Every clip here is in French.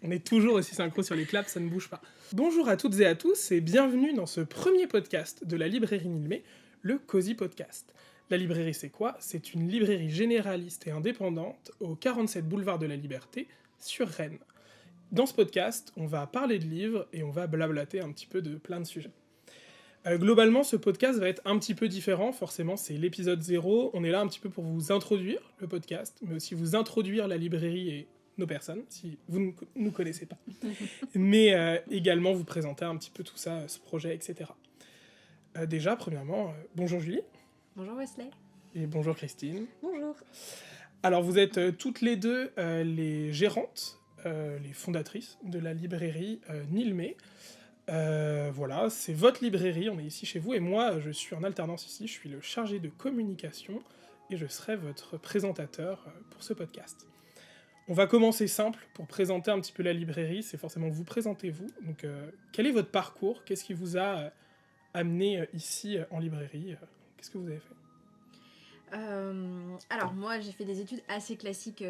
On est toujours aussi synchro sur les claps, ça ne bouge pas. Bonjour à toutes et à tous et bienvenue dans ce premier podcast de la librairie Nilmé, le Cozy Podcast. La librairie c'est quoi ? C'est une librairie généraliste et indépendante au 47 boulevard de la Liberté, sur Rennes. Dans ce podcast, on va parler de livres et on va blablater un petit peu de plein de sujets. Globalement, ce podcast va être un petit peu différent, forcément c'est l'épisode 0, on est là un petit peu pour vous introduire le podcast, mais aussi vous introduire la librairie et nos personnes, si vous ne nous connaissez pas, mais également vous présenter un petit peu tout ça, ce projet, etc. Déjà, premièrement, bonjour Julie. Bonjour Wesley. Et bonjour Christine. Bonjour. Alors vous êtes toutes les deux les gérantes, les fondatrices de la librairie Nilmé. Voilà, c'est votre librairie, on est ici chez vous, et moi je suis en alternance ici, je suis le chargé de communication, et je serai votre présentateur pour ce podcast. On va commencer simple pour présenter un petit peu la librairie, c'est forcément vous présenter vous. Donc, quel est votre parcours ? Qu'est-ce qui vous a amené ici en librairie ? Qu'est-ce que vous avez fait ? Alors moi j'ai fait des études assez classiques,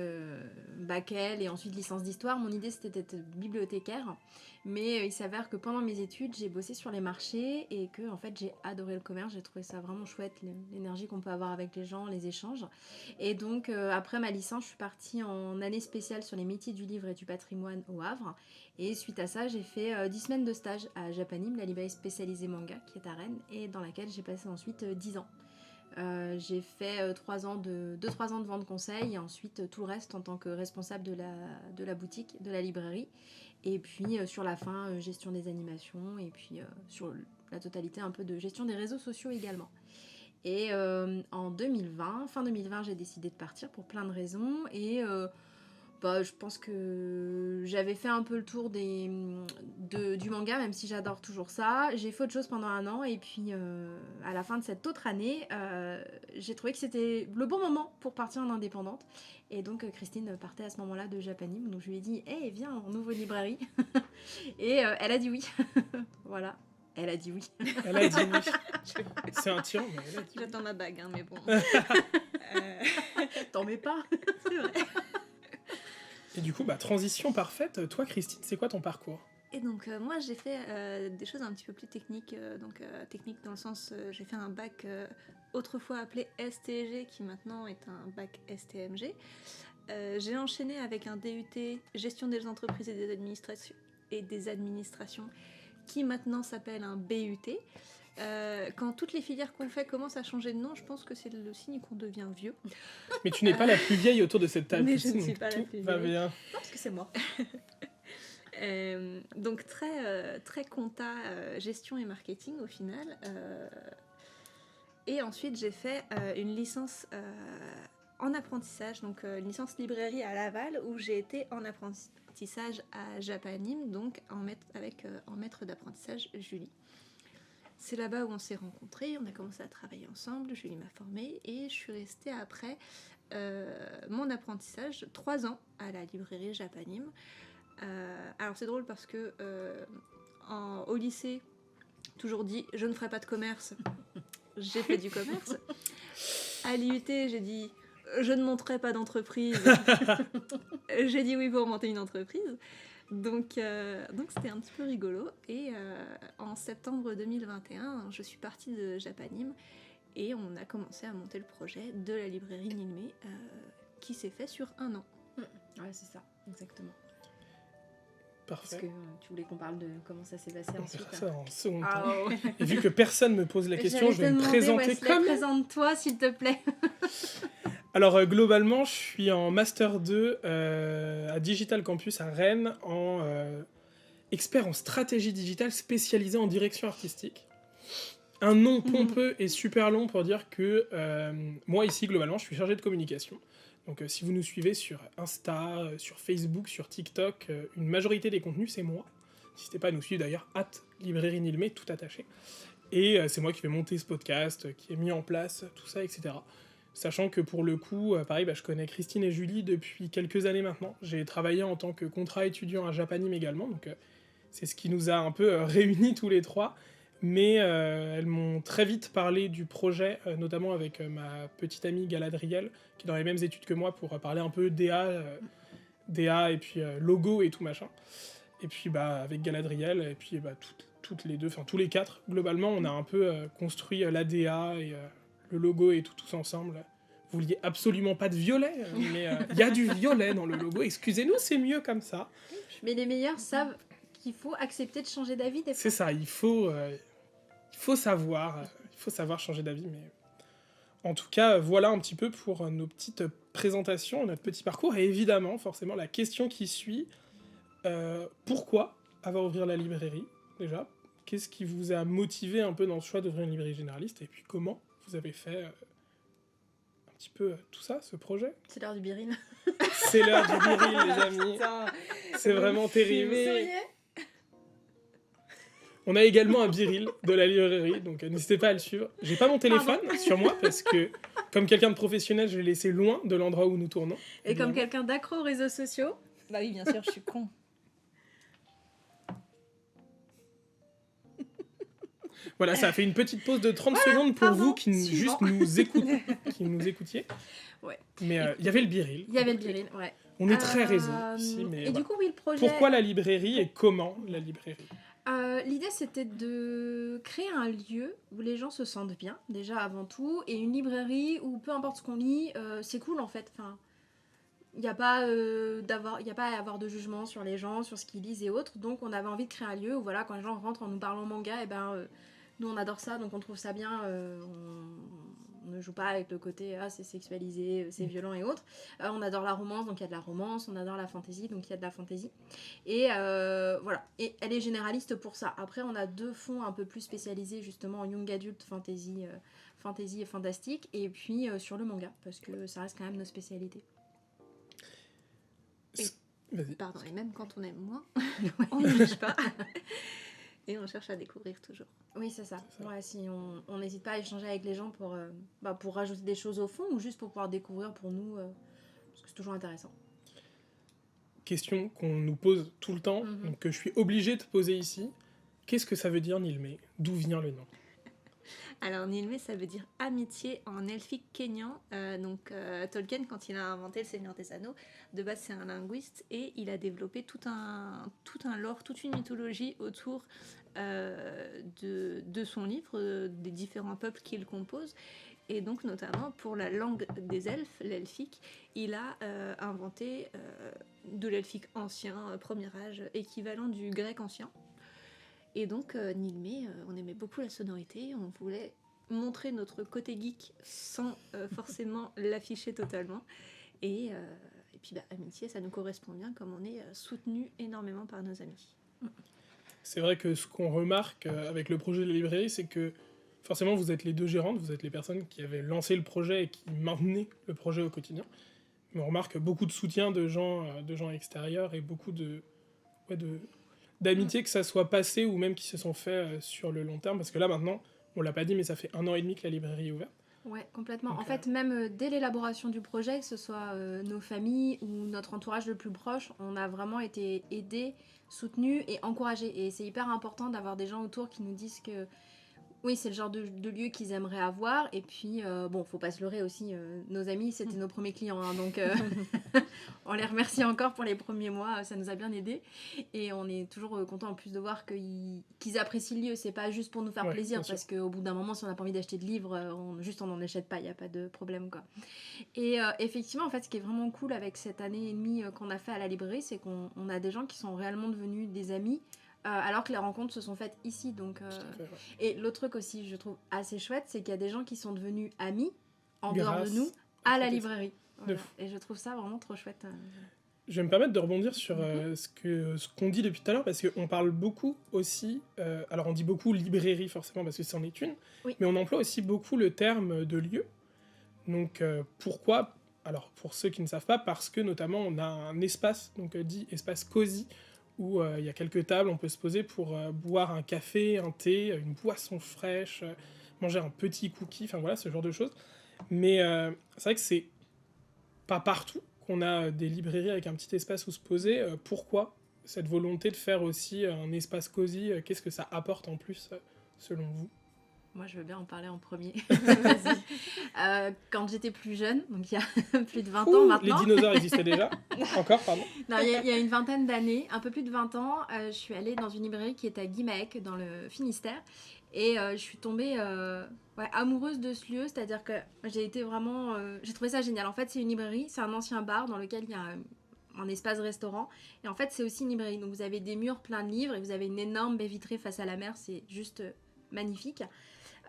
bac L et ensuite licence d'histoire. Mon idée c'était d'être bibliothécaire, mais il s'avère que pendant mes études j'ai bossé sur les marchés et que en fait j'ai adoré le commerce, j'ai trouvé ça vraiment chouette, l'énergie qu'on peut avoir avec les gens, les échanges. Et donc après ma licence je suis partie en année spéciale sur les métiers du livre et du patrimoine au Havre, et suite à ça j'ai fait 10 semaines de stage à Japanim, la librairie spécialisée manga qui est à Rennes et dans laquelle j'ai passé ensuite 10 ans. J'ai fait 2-3 ans de vente conseil et ensuite tout le reste en tant que responsable de la boutique, de la librairie. Et puis sur la fin, gestion des animations et puis sur la totalité un peu de gestion des réseaux sociaux également. Et en 2020, fin 2020, j'ai décidé de partir pour plein de raisons et je pense que j'avais fait un peu le tour du manga, même si j'adore toujours ça. J'ai fait autre chose pendant 1 an et puis à la fin de cette autre année, j'ai trouvé que c'était le bon moment pour partir en indépendante. Et donc Christine partait à ce moment-là de Japanim, donc je lui ai dit « Hey, viens, on ouvre une librairie !» Et elle a dit oui. Voilà. Elle a dit oui. Elle a dit oui. C'est un tyran, mais elle a dit oui. J'attends ma bague, hein, mais bon. T'en mets pas. C'est vrai. Et du coup, transition parfaite. Toi, Christine, c'est quoi ton parcours ? Et donc moi j'ai fait des choses un petit peu plus techniques, technique dans le sens j'ai fait un bac autrefois appelé STG qui maintenant est un bac STMG. J'ai enchaîné avec un DUT gestion des entreprises et des administrations qui maintenant s'appelle un BUT. Quand toutes les filières qu'on fait commencent à changer de nom, je pense que c'est le signe qu'on devient vieux. Mais tu n'es pas la plus vieille autour de cette table, Mais je Christine, ne suis donc pas la tout plus va vieille. bien. Non, parce que c'est moi. Donc très compta, gestion et marketing au final. Et ensuite j'ai fait une licence en apprentissage, donc une licence librairie à Laval où j'ai été en apprentissage à Japanim, donc en maître d'apprentissage Julie. C'est là-bas où on s'est rencontrés, on a commencé à travailler ensemble, Julie m'a formée et je suis restée après mon apprentissage 3 ans à la librairie Japanim. Alors c'est drôle parce que au lycée, toujours dit je ne ferai pas de commerce, j'ai fait du commerce. À l'IUT, j'ai dit je ne monterai pas d'entreprise, j'ai dit oui pour monter une entreprise. Donc c'était un petit peu rigolo. Et en septembre 2021, je suis partie de Japanim et on a commencé à monter le projet de la librairie Nilmé qui s'est fait sur 1 an. Ouais, c'est ça, exactement. Parfait. Est-ce que tu voulais qu'on parle de comment ça s'est passé On ensuite fera ça en second temps. Ah ouais. Et vu que personne me pose la question, je vais me présenter Wesley, comme... présente-toi s'il te plaît. Alors globalement, je suis en Master 2 à Digital Campus à Rennes, en expert en stratégie digitale spécialisé en direction artistique. Un nom pompeux et super long pour dire que moi ici, globalement, je suis chargé de communication. Donc si vous nous suivez sur Insta, sur Facebook, sur TikTok, une majorité des contenus, c'est moi. N'hésitez pas à nous suivre d'ailleurs, @librairie Nilmé, tout attaché. Et c'est moi qui vais monter ce podcast, qui ai mis en place tout ça, etc. Sachant que pour le coup, pareil, je connais Christine et Julie depuis quelques années maintenant. J'ai travaillé en tant que contrat étudiant à Japanim également, donc c'est ce qui nous a un peu réunis tous les trois. Mais elles m'ont très vite parlé du projet, notamment avec ma petite amie Galadriel, qui est dans les mêmes études que moi, pour parler un peu DA, DA et puis logo et tout machin. Et puis avec Galadriel, et puis toutes les deux, enfin tous les quatre, globalement, on a un peu construit la DA et le logo et tout tous ensemble. Vous vouliez absolument pas de violet, mais il y a du violet dans le logo. Excusez-nous, c'est mieux comme ça. Mais les meilleurs savent qu'il faut accepter de changer d'avis des fois. C'est ça, il faut savoir changer d'avis. Mais en tout cas, voilà un petit peu pour nos petites présentations, notre petit parcours. Et évidemment, forcément, la question qui suit, pourquoi avoir ouvert la librairie, déjà? Qu'est-ce qui vous a motivé un peu dans ce choix d'ouvrir une librairie généraliste? Et puis comment vous avez fait un petit peu tout ça, ce projet? C'est l'heure du biril. C'est l'heure du viril, les amis. Putain. C'est vraiment terrible. Ça y est. On a également un biril de la librairie, donc n'hésitez pas à le suivre. J'ai pas mon téléphone sur moi parce que, comme quelqu'un de professionnel, je l'ai laissé loin de l'endroit où nous tournons. Et comme quelqu'un d'accro aux réseaux sociaux. Bah oui, bien sûr, je suis con. Voilà, ça a fait une petite pause de 30 secondes pour vous qui juste nous écoutiez. Ouais. Mais il y avait le biril. Il y avait le biril, ouais. On est très réseau ici, mais et du coup, oui, le projet... Pourquoi la librairie et comment la librairie? L'idée, c'était de créer un lieu où les gens se sentent bien, déjà avant tout, et une librairie où peu importe ce qu'on lit, c'est cool en fait. Enfin, il n'y a pas à avoir de jugement sur les gens, sur ce qu'ils lisent et autres. Donc, on avait envie de créer un lieu où, voilà, quand les gens rentrent en nous parlant manga, et nous on adore ça, donc on trouve ça bien. On ne joue pas avec le côté c'est sexualisé, c'est violent et autres. On adore la romance, donc il y a de la romance. On adore la fantasy, donc il y a de la fantasy. Et voilà. Et elle est généraliste pour ça. Après, on a 2 fonds un peu plus spécialisés justement en young adult fantasy, fantasy et fantastique. Et puis sur le manga, parce que ça reste quand même nos spécialités. Vas-y. Pardon, et même quand on aime moins, on ne juge pas. Et on cherche à découvrir toujours. Oui, c'est ça. Ouais, si on n'hésite pas à échanger avec les gens pour rajouter des choses au fond ou juste pour pouvoir découvrir pour nous, parce que c'est toujours intéressant. Question qu'on nous pose tout le temps, donc que je suis obligée de poser ici. Qu'est-ce que ça veut dire Nilmé? D'où vient le nom? Alors Nilmé, ça veut dire amitié en elfique kényan. Tolkien, quand il a inventé le Seigneur des Anneaux, de base c'est un linguiste et il a développé tout un lore, toute une mythologie autour de son livre, des différents peuples qu'il compose. Et donc notamment pour la langue des elfes, l'elfique, il a inventé de l'elfique ancien, premier âge, équivalent du grec ancien. Et donc, Nilmé, on aimait beaucoup la sonorité, on voulait montrer notre côté geek sans forcément l'afficher totalement. Et puis, amitié, ça nous correspond bien, comme on est soutenu énormément par nos amis. C'est vrai que ce qu'on remarque avec le projet de la librairie, c'est que forcément, vous êtes les 2 gérantes, vous êtes les personnes qui avaient lancé le projet et qui maintenaient le projet au quotidien. Mais on remarque beaucoup de soutien de gens extérieurs et beaucoup d'amitié, que ça soit passé ou même qui se sont faits sur le long terme. Parce que là, maintenant, on l'a pas dit, mais ça fait 1 an et demi que la librairie est ouverte. Ouais, complètement. Donc, en fait, même dès l'élaboration du projet, que ce soit nos familles ou notre entourage le plus proche, on a vraiment été aidés, soutenus et encouragés. Et c'est hyper important d'avoir des gens autour qui nous disent que oui, c'est le genre de lieu qu'ils aimeraient avoir. Et puis, faut pas se leurrer aussi. Nos amis, c'était nos premiers clients. Hein, donc, on les remercie encore pour les premiers mois. Ça nous a bien aidés. Et on est toujours content en plus de voir qu'ils apprécient le lieu. C'est pas juste pour nous faire plaisir. Parce qu'au bout d'un moment, si on n'a pas envie d'acheter de livres, on n'en achète pas. Il n'y a pas de problème, quoi. Et effectivement, en fait, ce qui est vraiment cool avec cette année et demie qu'on a fait à la librairie, c'est qu'on a des gens qui sont réellement devenus des amis. Alors que les rencontres se sont faites ici. Donc, Et l'autre truc aussi, je trouve assez chouette, c'est qu'il y a des gens qui sont devenus amis en dehors de nous à la librairie. Voilà. Et je trouve ça vraiment trop chouette. Je vais me permettre de rebondir sur ce qu'on dit depuis tout à l'heure, parce qu'on parle beaucoup aussi, alors on dit beaucoup librairie forcément parce que c'en est une, mais on emploie aussi beaucoup le terme de lieu. Donc pourquoi? Alors pour ceux qui ne savent pas, parce que notamment on a un espace, donc dit espace cosy, où il y a quelques tables, on peut se poser pour boire un café, un thé, une boisson fraîche, manger un petit cookie, enfin voilà, ce genre de choses. Mais c'est vrai que c'est pas partout qu'on a des librairies avec un petit espace où se poser. Pourquoi cette volonté de faire aussi un espace cosy? Qu'est-ce que ça apporte en plus, selon vous? Moi, je veux bien en parler en premier. Vas-y. Quand j'étais plus jeune, donc il y a plus de 20 ans maintenant. Les dinosaures existaient déjà. Encore, pardon. Non, il y a une vingtaine d'années, un peu plus de 20 ans, je suis allée dans une librairie qui est à Guimaec, dans le Finistère. Et je suis tombée amoureuse de ce lieu, c'est-à-dire que j'ai été vraiment... j'ai trouvé ça génial. En fait, c'est une librairie, c'est un ancien bar dans lequel il y a un espace restaurant. Et en fait, c'est aussi une librairie. Donc vous avez des murs pleins de livres et vous avez une énorme baie vitrée face à la mer. C'est juste magnifique.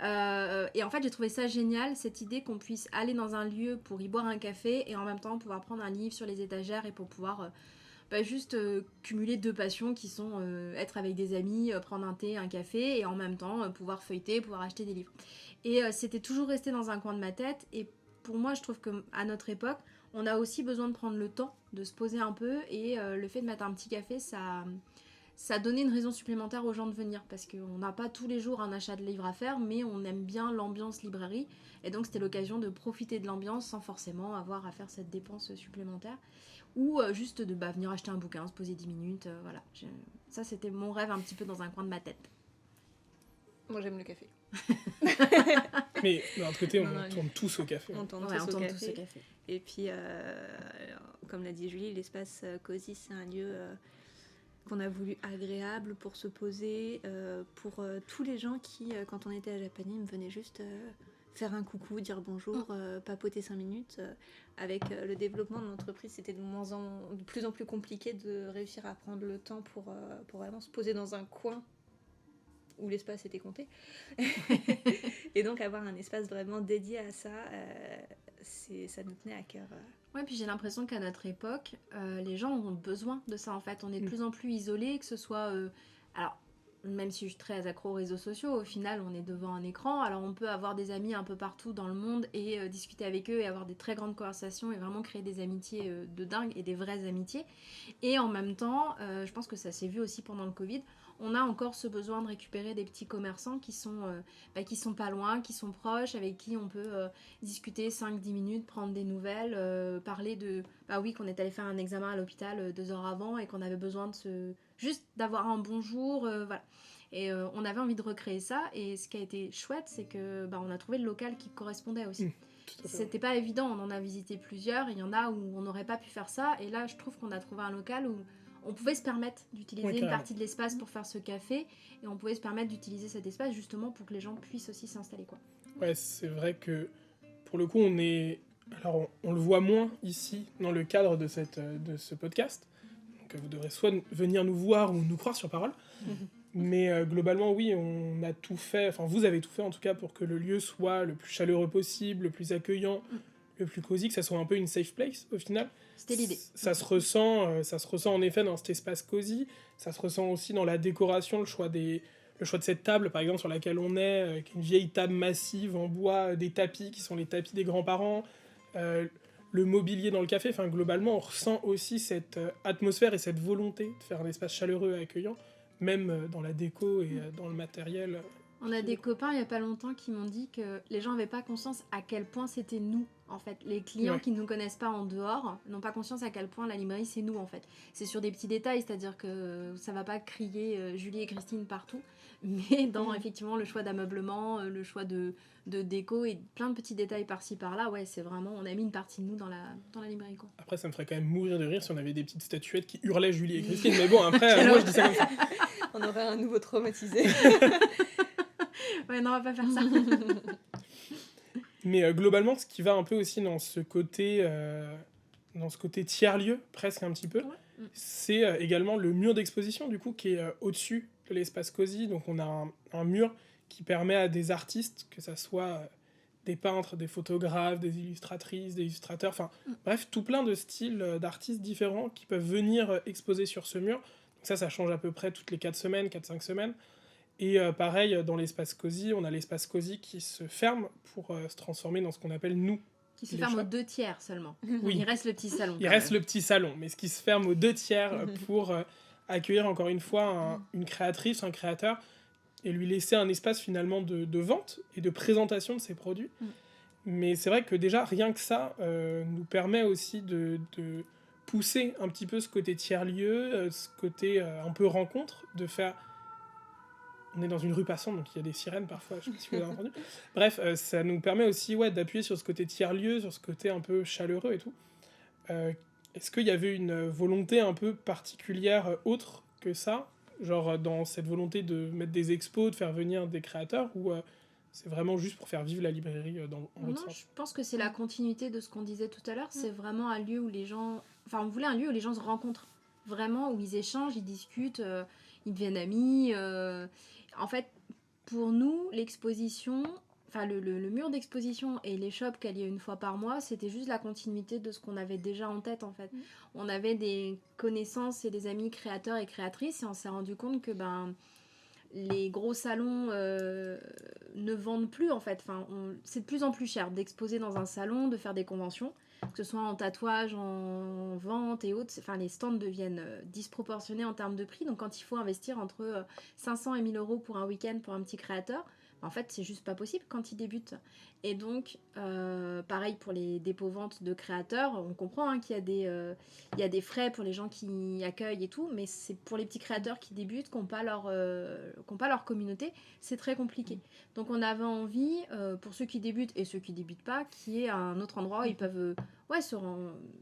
Et en fait, j'ai trouvé ça génial, cette idée qu'on puisse aller dans un lieu pour y boire un café et en même temps pouvoir prendre un livre sur les étagères et pour pouvoir juste cumuler deux passions qui sont être avec des amis, prendre un thé, un café et en même temps pouvoir feuilleter, pouvoir acheter des livres. Et c'était toujours resté dans un coin de ma tête. Et pour moi, je trouve qu'à notre époque, on a aussi besoin de prendre le temps, de se poser un peu. Et le fait de mettre un petit café, ça donnait une raison supplémentaire aux gens de venir. Parce qu'on n'a pas tous les jours un achat de livres à faire, mais on aime bien l'ambiance librairie. Et donc, c'était l'occasion de profiter de l'ambiance sans forcément avoir à faire cette dépense supplémentaire. Ou juste de venir acheter un bouquin, se poser 10 minutes. Voilà. Ça, c'était mon rêve un petit peu dans un coin de ma tête. Moi, j'aime le café. Mais d'un autre côté, on tourne tous au café. On tourne Ouais, tous on au tourne café. tous au café. Et puis, comme l'a dit Julie, l'espace cosy, c'est un lieu qu'on a voulu agréable pour se poser, pour tous les gens qui, quand on était à Japanime, venaient juste faire un coucou, dire bonjour, papoter 5 minutes. Avec le développement de l'entreprise, c'était de plus en plus compliqué de réussir à prendre le temps pour vraiment se poser dans un coin où l'espace était compté. Et donc avoir un espace vraiment dédié à ça, ça nous tenait à cœur. Ouais, puis j'ai l'impression qu'à notre époque, les gens ont besoin de ça en fait. On est de plus en plus isolés, que ce soit... alors, même si je suis très accro aux réseaux sociaux, au final, on est devant un écran. Alors, on peut avoir des amis un peu partout dans le monde et discuter avec eux et avoir des très grandes conversations et vraiment créer des amitiés de dingue et des vraies amitiés. Et en même temps, je pense que ça s'est vu aussi pendant le Covid, on a encore ce besoin de récupérer des petits commerçants qui sont pas loin, qui sont proches, avec qui on peut discuter 5-10 minutes, prendre des nouvelles, parler de... oui, qu'on est allé faire un examen à l'hôpital 2 heures avant et qu'on avait besoin de juste d'avoir un bonjour, voilà. Et on avait envie de recréer ça, et ce qui a été chouette, c'est que on a trouvé le local qui correspondait aussi. C'était pas évident, on en a visité plusieurs, il y en a où on n'aurait pas pu faire ça, et là je trouve qu'on a trouvé un local où on pouvait se permettre d'utiliser une partie de l'espace pour faire ce café, et on pouvait se permettre d'utiliser cet espace justement pour que les gens puissent aussi s'installer, quoi. Ouais, c'est vrai que pour le coup, alors on le voit moins ici dans le cadre de ce podcast. Donc vous devrez soit venir nous voir ou nous croire sur parole. Mais globalement, oui, on a tout fait, enfin vous avez tout fait en tout cas pour que le lieu soit le plus chaleureux possible, le plus accueillant, le plus cosy, que ça soit un peu une safe place au final. C'était l'idée. Ça se ressent en effet dans cet espace cosy, ça se ressent aussi dans la décoration, le choix de cette table par exemple sur laquelle on est, qui est une vieille table massive en bois, des tapis qui sont les tapis des grands-parents, le mobilier dans le café, enfin globalement on ressent aussi cette atmosphère et cette volonté de faire un espace chaleureux et accueillant, même dans la déco et dans le matériel. On a des copains il n'y a pas longtemps qui m'ont dit que les gens n'avaient pas conscience à quel point c'était nous, en fait. Les clients qui ne nous connaissent pas en dehors n'ont pas conscience à quel point la librairie c'est nous, en fait. C'est sur des petits détails, c'est-à-dire que ça va pas crier Julie et Christine partout, mais dans effectivement le choix d'ameublement, le choix de déco et plein de petits détails par-ci par-là, ouais, c'est vraiment, on a mis une partie de nous dans la librairie, quoi. Après, ça me ferait quand même mourir de rire si on avait des petites statuettes qui hurlaient Julie et Christine, mais bon, après, moi je dis ça comme ça. On aurait un nouveau traumatisé. Ouais, non, on va pas faire ça. Mais globalement, ce qui va un peu aussi dans ce côté tiers-lieu, presque un petit peu, c'est également le mur d'exposition, du coup, qui est au-dessus de l'espace cosy. Donc on a un mur qui permet à des artistes, que ça soit des peintres, des photographes, des illustratrices, des illustrateurs, enfin bref, tout plein de styles d'artistes différents qui peuvent venir exposer sur ce mur. Donc ça change à peu près toutes les 4-5 semaines. Et pareil, dans l'espace cosy, on a l'espace cosy qui se ferme pour se transformer dans ce qu'on appelle nous. Qui se ferme aux 2 tiers seulement. Oui. Il reste le petit salon. Il reste le petit salon, mais ce qui se ferme aux 2 tiers pour accueillir encore une fois une créatrice, un créateur, et lui laisser un espace finalement de vente et de présentation de ses produits. Mais c'est vrai que déjà, rien que ça nous permet aussi de pousser un petit peu ce côté tiers-lieu, ce côté un peu rencontre, de faire... on est dans une rue passante, donc il y a des sirènes parfois, je sais pas si vous avez entendu. Bref, ça nous permet aussi d'appuyer sur ce côté tiers-lieu, sur ce côté un peu chaleureux et tout. Est-ce qu'il y avait une volonté un peu particulière autre que ça, genre dans cette volonté de mettre des expos, de faire venir des créateurs, ou c'est vraiment juste pour faire vivre la librairie en votre Non, sens? je pense que c'est la continuité de ce qu'on disait tout à l'heure. C'est vraiment un lieu où les gens... Enfin, on voulait un lieu où les gens se rencontrent. Vraiment, où ils échangent, ils discutent, ils deviennent amis. En fait, pour nous, l'exposition... Enfin, le mur d'exposition et les shops qu'il y a une fois par mois, c'était juste la continuité de ce qu'on avait déjà en tête, en fait. On avait des connaissances et des amis créateurs et créatrices, et on s'est rendu compte que les gros salons ne vendent plus, en fait. Enfin, c'est de plus en plus cher d'exposer dans un salon, de faire des conventions, que ce soit en tatouage, en vente et autres. Enfin, les stands deviennent disproportionnés en termes de prix. Donc, quand il faut investir entre 500 et 1000 euros pour un week-end pour un petit créateur, en fait, c'est juste pas possible quand il débute. Et donc, pareil pour les dépôts-ventes de créateurs, on comprend qu'il y a des frais pour les gens qui accueillent et tout, mais c'est pour les petits créateurs qui débutent, qui n'ont pas leur communauté, c'est très compliqué. Donc, on avait envie, pour ceux qui débutent et ceux qui débutent pas, qu'il y ait un autre endroit où ils peuvent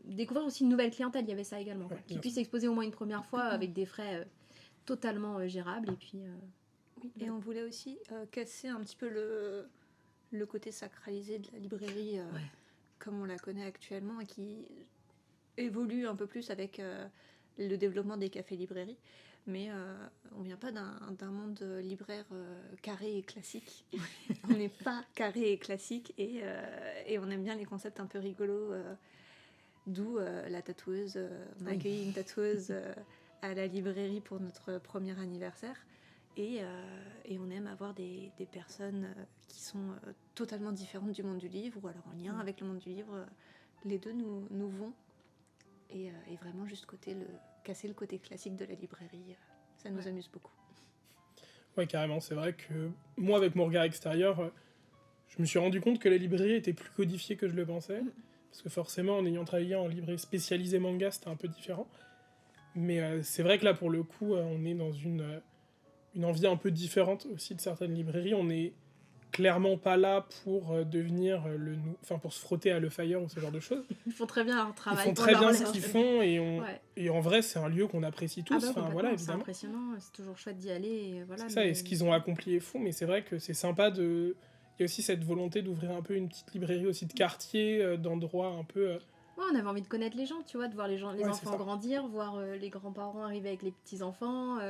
découvrir aussi une nouvelle clientèle. Il y avait ça également, qu'ils puissent exposer au moins une première fois avec des frais totalement gérables. Et puis... Et on voulait aussi casser un petit peu le côté sacralisé de la librairie comme on la connaît actuellement et qui évolue un peu plus avec le développement des cafés-librairies. Mais on ne vient pas d'un monde libraire carré et classique. On n'est pas carré et classique et on aime bien les concepts un peu rigolos, d'où la tatoueuse. On a accueilli une tatoueuse à la librairie pour notre premier anniversaire. Et on aime avoir des personnes qui sont totalement différentes du monde du livre ou alors en lien avec le monde du livre. Les deux nous vont. Et vraiment juste casser le côté classique de la librairie, ça nous amuse beaucoup. Ouais, carrément. C'est vrai que moi, avec mon regard extérieur, je me suis rendu compte que la librairie était plus codifiée que je le pensais. Parce que forcément, en ayant travaillé en librairie spécialisée manga, c'était un peu différent. Mais c'est vrai que là, pour le coup, on est dans une envie un peu différente aussi de certaines librairies. On n'est clairement pas là pour devenir pour se frotter à Le Fire ou ce genre de choses. Ils font très bien leur travail. Ils font très bien ce qu'ils font et en vrai, c'est un lieu qu'on apprécie tous. Évidemment. C'est impressionnant, c'est toujours chouette d'y aller. Et voilà, c'est ça, et ce qu'ils ont accompli est fou, mais c'est vrai que c'est sympa de... Il y a aussi cette volonté d'ouvrir un peu une petite librairie aussi de quartier, d'endroits un peu... Ouais, on avait envie de connaître les gens, tu vois, de voir les enfants grandir, voir les grands-parents arriver avec les petits-enfants...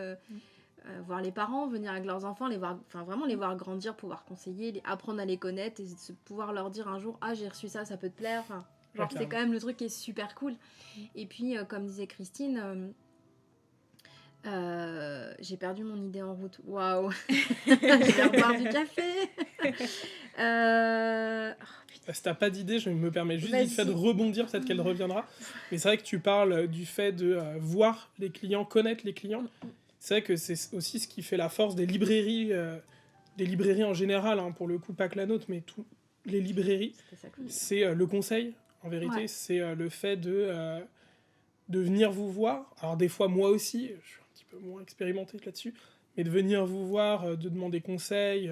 voir les parents venir avec leurs enfants, vraiment les voir grandir, pouvoir conseiller, apprendre à les connaître et pouvoir leur dire un jour j'ai reçu ça, ça peut te plaire. C'est quand même le truc qui est super cool. Et puis comme disait Christine, j'ai perdu mon idée en route. Waouh. Je vais reboire du café. Si t'as pas d'idée, je me permets juste vite fait de rebondir, peut-être qu'elle reviendra. Mais c'est vrai que tu parles du fait de voir les clients, connaître les clients. C'est vrai que c'est aussi ce qui fait la force des librairies en général, pour le coup, pas que la nôtre, mais toutes les librairies. C'est le conseil, en vérité. C'est le fait de venir vous voir. Alors des fois, moi aussi, je suis un petit peu moins expérimenté là-dessus, mais de venir vous voir, de demander conseil.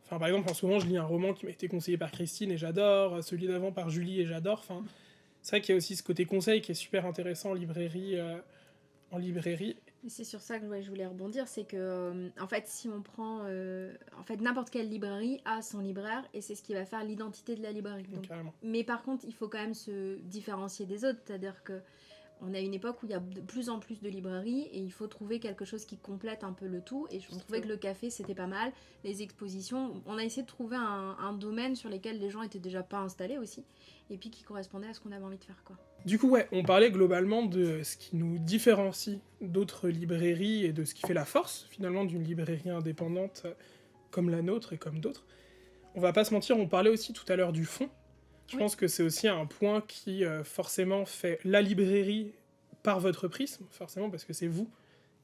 Par exemple, en ce moment, je lis un roman qui m'a été conseillé par Christine et j'adore, celui d'avant par Julie et j'adore. C'est vrai qu'il y a aussi ce côté conseil qui est super intéressant en librairie. Et c'est sur ça que je voulais rebondir, c'est que en fait si on prend n'importe quelle librairie a son libraire et c'est ce qui va faire l'identité de la librairie. Donc, mais par contre il faut quand même se différencier des autres, c'est-à-dire que on a une époque où il y a de plus en plus de librairies et il faut trouver quelque chose qui complète un peu le tout. Et je trouvais que le café, c'était pas mal. Les expositions, on a essayé de trouver un domaine sur lequel les gens étaient déjà pas installés aussi. Et puis qui correspondait à ce qu'on avait envie de faire, quoi. Du coup, on parlait globalement de ce qui nous différencie d'autres librairies et de ce qui fait la force, finalement, d'une librairie indépendante comme la nôtre et comme d'autres. On va pas se mentir, on parlait aussi tout à l'heure du fond. Je pense que c'est aussi un point qui, forcément, fait la librairie par votre prisme, forcément, parce que c'est vous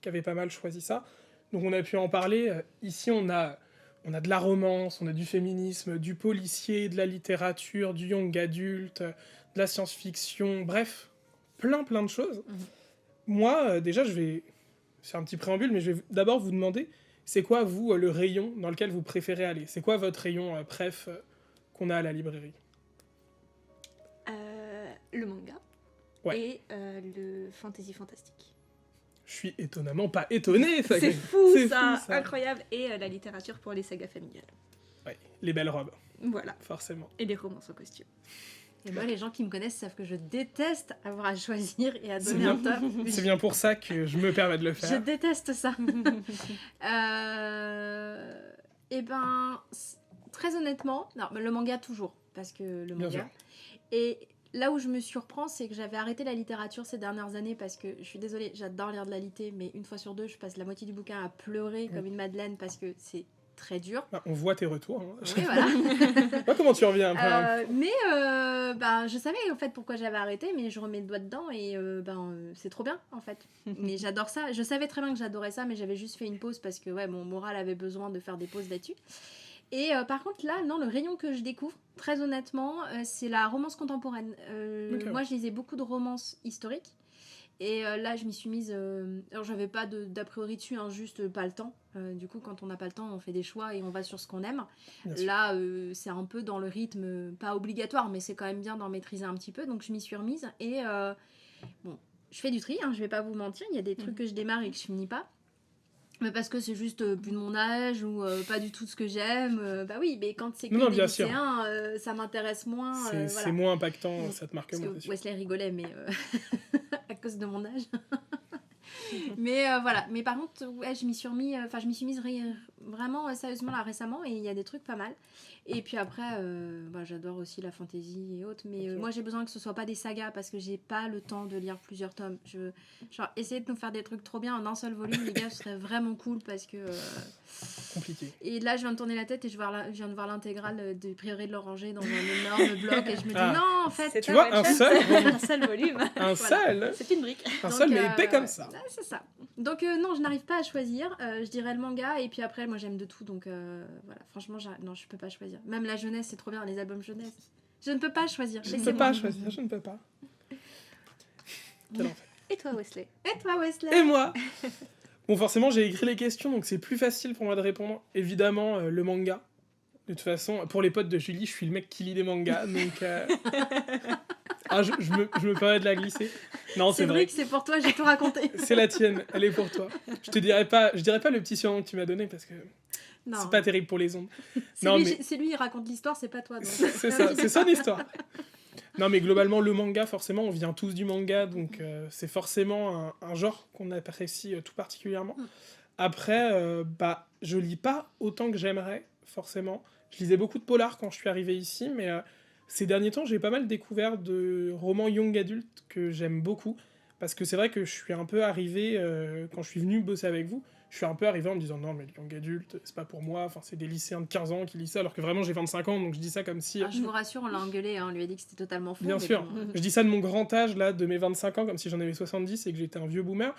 qui avez pas mal choisi ça. Donc on a pu en parler. Ici, on a de la romance, on a du féminisme, du policier, de la littérature, du young adulte, de la science-fiction, bref, plein de choses. Moi, déjà, c'est un petit préambule, mais je vais d'abord vous demander C'est quoi, vous, le rayon dans lequel vous préférez aller? C'est quoi votre rayon préf qu'on a à la librairie? Le manga Ouais. et le fantasy fantastique. Je suis étonnamment pas étonné. Ça, C'est fou, c'est ça, fou, ça. incroyable. Et la littérature pour les sagas familiales. Ouais, les belles robes, Voilà. forcément. Et les romances en costume. Et moi, les gens qui me connaissent savent que je déteste avoir à choisir et à C'est donner bien. un top. C'est bien pour ça que je me permets de le Je faire. déteste ça. Et ben, très honnêtement, non, le manga toujours, parce que le Bien manga. sûr. Et là où je me surprends, c'est que j'avais arrêté la littérature ces dernières années parce que je suis désolée, j'adore lire de la litté, mais une fois sur deux, je passe la moitié du bouquin à pleurer comme une madeleine parce que c'est très dur. Bah, on voit tes retours. Hein. Oui, voilà. Je vois comment tu reviens un peu. Hein. Mais je savais en fait pourquoi j'avais arrêté, mais je remets le doigt dedans et c'est trop bien en fait. Mais j'adore ça. Je savais très bien que j'adorais ça, mais j'avais juste fait une pause parce que ouais, mon moral avait besoin de faire des pauses là-dessus. Et par contre là, non, le rayon que je découvre, très honnêtement, c'est la romance contemporaine. Ok. Moi, je lisais beaucoup de romances historiques. Et là, je m'y suis mise. Alors, j'avais pas d'a priori dessus, hein, juste pas le temps. Du coup, quand on n'a pas le temps, on fait des choix et on va sur ce qu'on aime. Bien sûr. Là, c'est un peu dans le rythme, pas obligatoire, mais c'est quand même bien d'en maîtriser un petit peu. Donc, je m'y suis remise. Et bon, je fais du tri, hein, je vais pas vous mentir. Il y a des trucs que je démarre et que je finis pas. Mais parce que c'est juste plus de mon âge ou pas du tout ce que j'aime. Bah oui, mais quand c'est que Non, des bien sûr. lycéens, ça m'intéresse moins. C'est Voilà. moins impactant, ça te marque Parce moins, que c'est sûr. Wesley rigolait, mais à cause de mon âge. Mais voilà. Mais par contre, ouais, je m'y suis mise vraiment sérieusement là récemment et il y a des trucs pas mal. Et puis après, j'adore aussi la fantasy et autres. Mais Bien sûr. moi, j'ai besoin que ce soit pas des sagas parce que j'ai pas le temps de lire plusieurs tomes. Genre, essayer de nous faire des trucs trop bien en un seul volume, les gars, ce serait vraiment cool parce que. Compliqué. Et là, je viens de tourner la tête et je viens de voir l'intégrale du Prieuré de l'Oranger dans un énorme bloc et je me dis Ah. non, en fait. C'est Tu vois, un seul roman. un seul volume. Un Voilà. seul, C'est une brique. un Donc, seul mais épais comme ça. ouais, c'est ça. Donc non, je n'arrive pas à choisir. Je dirais le manga et puis après, moi j'aime de tout. Donc voilà, franchement, non, je peux pas choisir. Même la jeunesse, c'est trop bien, les albums jeunesse. Je ne peux pas choisir. Je ne peux Laissez-moi. pas choisir, je ne peux pas. Quel enfer. Et toi, Wesley? Et toi, Wesley? Et moi? Bon, forcément, j'ai écrit les questions, donc c'est plus facile pour moi de répondre. Évidemment, le manga. De toute façon, pour les potes de Julie, je suis le mec qui lit des mangas, donc... je me permets de la glisser. Non, c'est vrai. vrai que c'est pour toi, j'ai tout raconté. C'est la tienne, elle est pour toi. Je dirais pas le petit surnom que tu m'as donné, parce que Non. c'est pas terrible pour les ondes. C'est Non, lui, mais- c'est lui, il raconte l'histoire, c'est pas toi. Donc, C'est ça, c'est son histoire. Non, mais globalement, le manga, forcément, on vient tous du manga, donc c'est forcément un genre qu'on apprécie tout particulièrement. Après, je lis pas autant que j'aimerais, forcément. Je lisais beaucoup de polars quand je suis arrivé ici, mais ces derniers temps, j'ai pas mal découvert de romans young adultes que j'aime beaucoup, parce que c'est vrai que je suis un peu arrivé, quand je suis venu bosser avec vous, je suis un peu arrivé en me disant non, mais le young adulte, c'est pas pour moi, enfin, c'est des lycéens de 15 ans qui lisent ça, alors que vraiment j'ai 25 ans, donc je dis ça comme si... Ah, je vous rassure, on l'a engueulé, hein, on lui a dit que c'était totalement faux. Bien mais sûr. bon. Je dis ça de mon grand âge, là, de mes 25 ans, comme si j'en avais 70 et que j'étais un vieux boomer.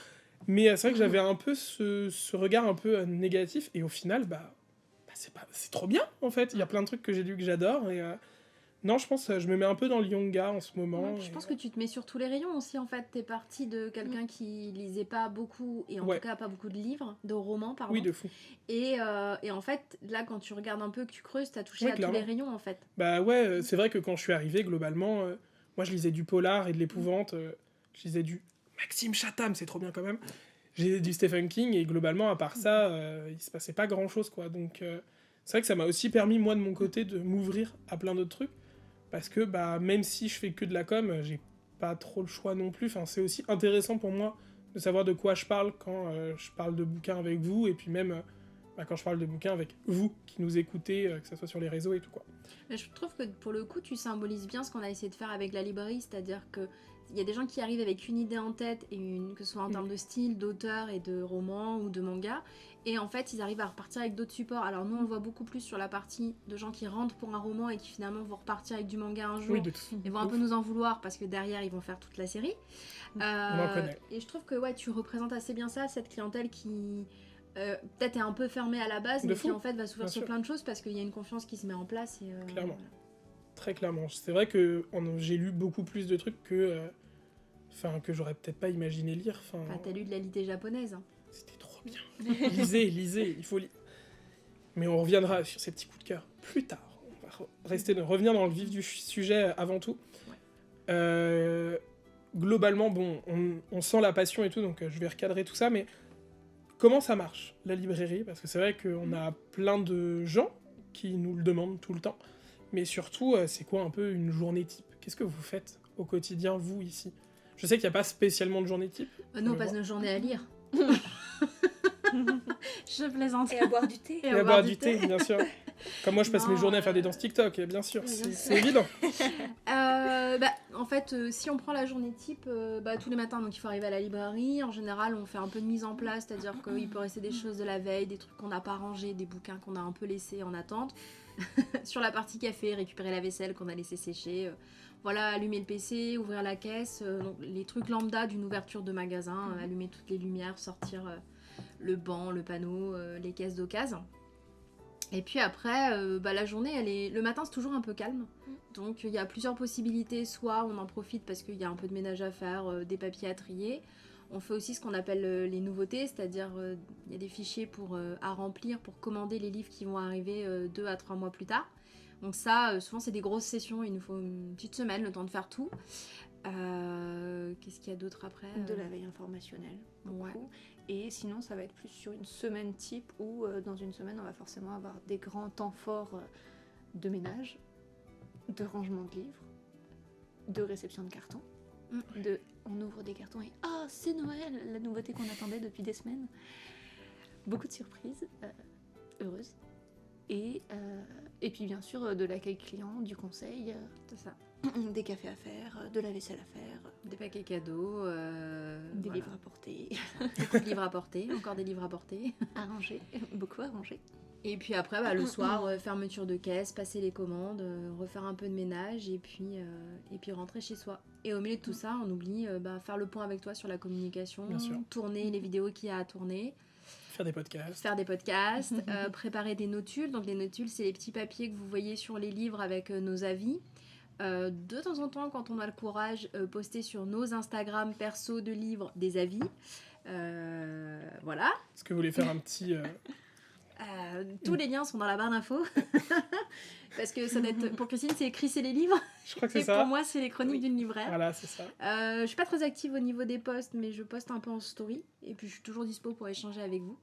Mais c'est vrai que j'avais un peu ce regard un peu négatif, et au final, c'est trop bien, en fait. Il y a plein de trucs que j'ai lus que j'adore, et non, je pense je me mets un peu dans le yonga en ce moment. Ouais, je pense que tu te mets sur tous les rayons aussi en fait. T'es parti de quelqu'un qui lisait pas beaucoup et en Ouais. tout cas pas beaucoup de livres, de romans pardon. Oui, de fou. Et en fait là quand tu regardes un peu, que tu creuses, t'as touché Ouais, à clairement. tous les rayons en fait. Bah ouais, c'est vrai que quand je suis arrivé, globalement, moi je lisais du polar et de l'épouvante, je lisais du Maxime Chatham, c'est trop bien quand même. J'ai du Stephen King, et globalement, à part ça, il se passait pas grand-chose, quoi. Donc c'est vrai que ça m'a aussi permis, moi, de mon côté, de m'ouvrir à plein d'autres trucs, parce que même si je fais que de la com, j'ai pas trop le choix non plus. Enfin, c'est aussi intéressant pour moi de savoir de quoi je parle quand je parle de bouquins avec vous, et puis même quand je parle de bouquins avec vous qui nous écoutez, que ce soit sur les réseaux et tout, quoi. Mais je trouve que pour le coup tu symbolises bien ce qu'on a essayé de faire avec la librairie, c'est-à-dire que il y a des gens qui arrivent avec une idée en tête, que ce soit en termes de style, d'auteur et de roman ou de manga, et en fait ils arrivent à repartir avec d'autres supports. Alors nous on le voit beaucoup plus sur la partie de gens qui rentrent pour un roman et qui finalement vont repartir avec du manga un jour. Oui, de tout. Ils vont un peu nous en vouloir parce que derrière ils vont faire toute la série. On en connaît. Et je trouve que ouais, tu représentes assez bien ça, cette clientèle qui peut-être est un peu fermée à la base, De mais fou. qui en fait va s'ouvrir Bien sur sûr. plein de choses parce qu'il y a une confiance qui se met en place. Et, Clairement. voilà. Très clairement. C'est vrai que j'ai lu beaucoup plus de trucs que j'aurais peut-être pas imaginé lire. Enfin, t'as lu de la litté japonaise. Hein. C'était trop bien. Lisez, il faut lire. Mais on reviendra sur ces petits coups de cœur plus tard. On va revenir dans le vif du sujet avant tout. Globalement, bon, on sent la passion et tout, donc je vais recadrer tout ça, mais comment ça marche, la librairie? Parce que c'est vrai qu'on a plein de gens qui nous le demandent tout le temps, mais surtout, c'est quoi un peu une journée type? Qu'est-ce que vous faites au quotidien, vous, ici? Je sais qu'il n'y a pas spécialement de journée type. Nous, on passe nos journées à lire. Je plaisante. Et à boire du thé. Et à boire du thé, bien sûr. Comme moi, je passe mes journées à faire des danses TikTok, bien sûr, c'est évident. En fait, si on prend la journée type, tous les matins, donc il faut arriver à la librairie. En général, on fait un peu de mise en place, c'est-à-dire qu'il peut rester des choses de la veille, des trucs qu'on n'a pas rangés, des bouquins qu'on a un peu laissés en attente. Sur la partie café, récupérer la vaisselle qu'on a laissé sécher. Voilà, allumer le PC, ouvrir la caisse, donc les trucs lambda d'une ouverture de magasin, allumer toutes les lumières, sortir le banc, le panneau, les caisses d'occasion. Et puis après, la journée, le matin c'est toujours un peu calme. Donc il y a plusieurs possibilités, soit on en profite parce qu'il y a un peu de ménage à faire, des papiers à trier. On fait aussi ce qu'on appelle les nouveautés, c'est-à-dire il y a des fichiers à remplir pour commander les livres qui vont arriver 2 à 3 mois plus tard. Donc ça, souvent c'est des grosses sessions, il nous faut une petite semaine, le temps de faire tout. Qu'est-ce qu'il y a d'autre après? De la veille informationnelle, beaucoup. Ouais. Et sinon, ça va être plus sur une semaine type où dans une semaine, on va forcément avoir des grands temps forts de ménage, de rangement de livres, de réception de cartons, on ouvre des cartons et c'est Noël, la nouveauté qu'on attendait depuis des semaines. Beaucoup de surprises heureuses. Et puis bien sûr de l'accueil client, du conseil, C'est ça. des cafés à faire, de la vaisselle à faire, Des paquets cadeaux, des livres à porter, beaucoup de livres à porter, encore des livres à porter. à ranger, beaucoup à ranger. Et puis après, le soir, fermeture de caisse, passer les commandes, refaire un peu de ménage et puis rentrer chez soi. Et au milieu de tout ça, on oublie faire le point avec toi sur la communication, Bien sûr. tourner les vidéos qu'il y a à tourner. Faire des podcasts. Préparer des notules. Donc les notules, c'est les petits papiers que vous voyez sur les livres avec nos avis. De temps en temps, quand on a le courage, poster sur nos Instagram perso de livres des avis. Voilà. Est-ce que vous voulez faire un petit... Tous les liens sont dans la barre d'infos. Parce que ça doit être, pour Christine, c'est écrit, c'est les livres. Je crois que c'est Et ça. pour moi, c'est les chroniques d'une libraire. Voilà, c'est ça. Je suis pas très active au niveau des posts, mais je poste un peu en story. Et puis je suis toujours dispo pour échanger avec vous.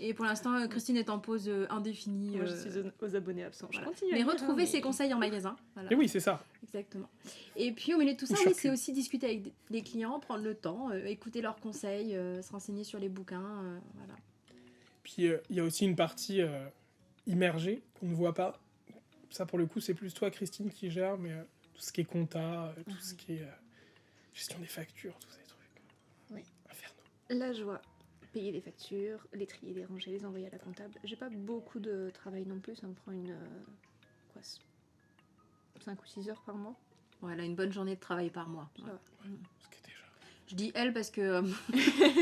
Et pour l'instant, Christine est en pause indéfinie. Moi, je suis aux abonnés absents. Voilà. Je continue à Mais lire, retrouver ses conseils en magasin. Voilà. Et oui, c'est ça. Exactement. Et puis au milieu de tout ça, Ou oui, chacune. c'est aussi discuter avec les clients, prendre le temps, écouter leurs conseils, se renseigner sur les bouquins. Voilà. Puis il y a aussi une partie immergée qu'on ne voit pas. Ça, pour le coup, c'est plus toi, Christine, qui gère, mais tout ce qui est compta, tout ce qui est gestion des factures, tous ces trucs. Oui. Infernaux. La joie. Payer les factures, les trier, les ranger, les envoyer à la comptable. J'ai pas beaucoup de travail non plus, ça me prend 5 ou 6 heures par mois. Voilà, une bonne journée de travail par mois. Ça va. Ce qui est déjà... Je dis elle parce que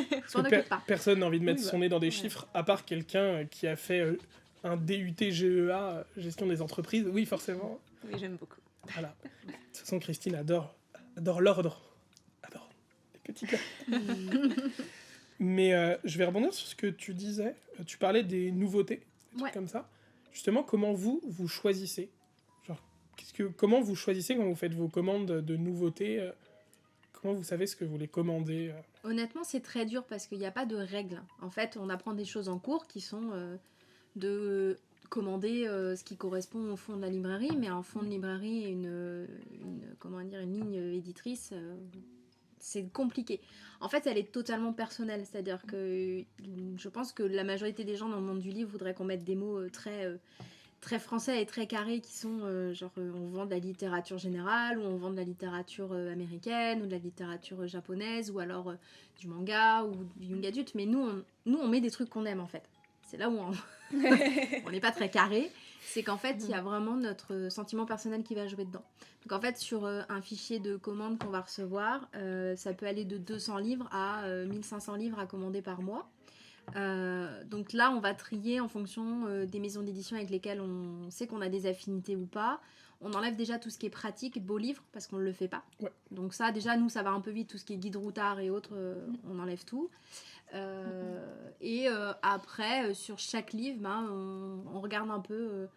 Parce s'en que occupe pas. personne n'a envie de mettre Oui, son nez dans des chiffres, à part quelqu'un qui a fait un DUT GEA, gestion des entreprises. Oui, forcément. Oui, j'aime beaucoup. Voilà. De toute façon, Christine adore l'ordre. Adore les petits plats. Mais je vais rebondir sur ce que tu disais. Tu parlais des nouveautés, des trucs comme ça. Justement, comment vous choisissez? Genre, comment vous choisissez quand vous faites vos commandes de nouveautés? Comment vous savez ce que vous voulez commander? Honnêtement, c'est très dur parce qu'il n'y a pas de règles. En fait, on apprend des choses en cours qui sont de commander ce qui correspond au fond de la librairie, mais un fond de librairie et une ligne éditrice, c'est compliqué. En fait, elle est totalement personnelle, c'est-à-dire que je pense que la majorité des gens dans le monde du livre voudraient qu'on mette des mots très français et très carrés qui sont on vend de la littérature générale, ou on vend de la littérature américaine, ou de la littérature japonaise, ou alors du manga, ou du young adulte. Mais nous, on met des trucs qu'on aime, en fait. C'est là où on n'est pas très carré. C'est qu'en fait, il y a vraiment notre sentiment personnel qui va jouer dedans. Donc en fait, sur un fichier de commande qu'on va recevoir, ça peut aller de 200 livres à 1500 livres à commander par mois. Donc là, on va trier en fonction des maisons d'édition avec lesquelles on sait qu'on a des affinités ou pas. On enlève déjà tout ce qui est pratique, beau livre, parce qu'on ne le fait pas. Ouais. Donc ça, déjà, nous, ça va un peu vite, tout ce qui est guide routard et autres, on enlève tout. Après, sur chaque livre, on regarde un peu...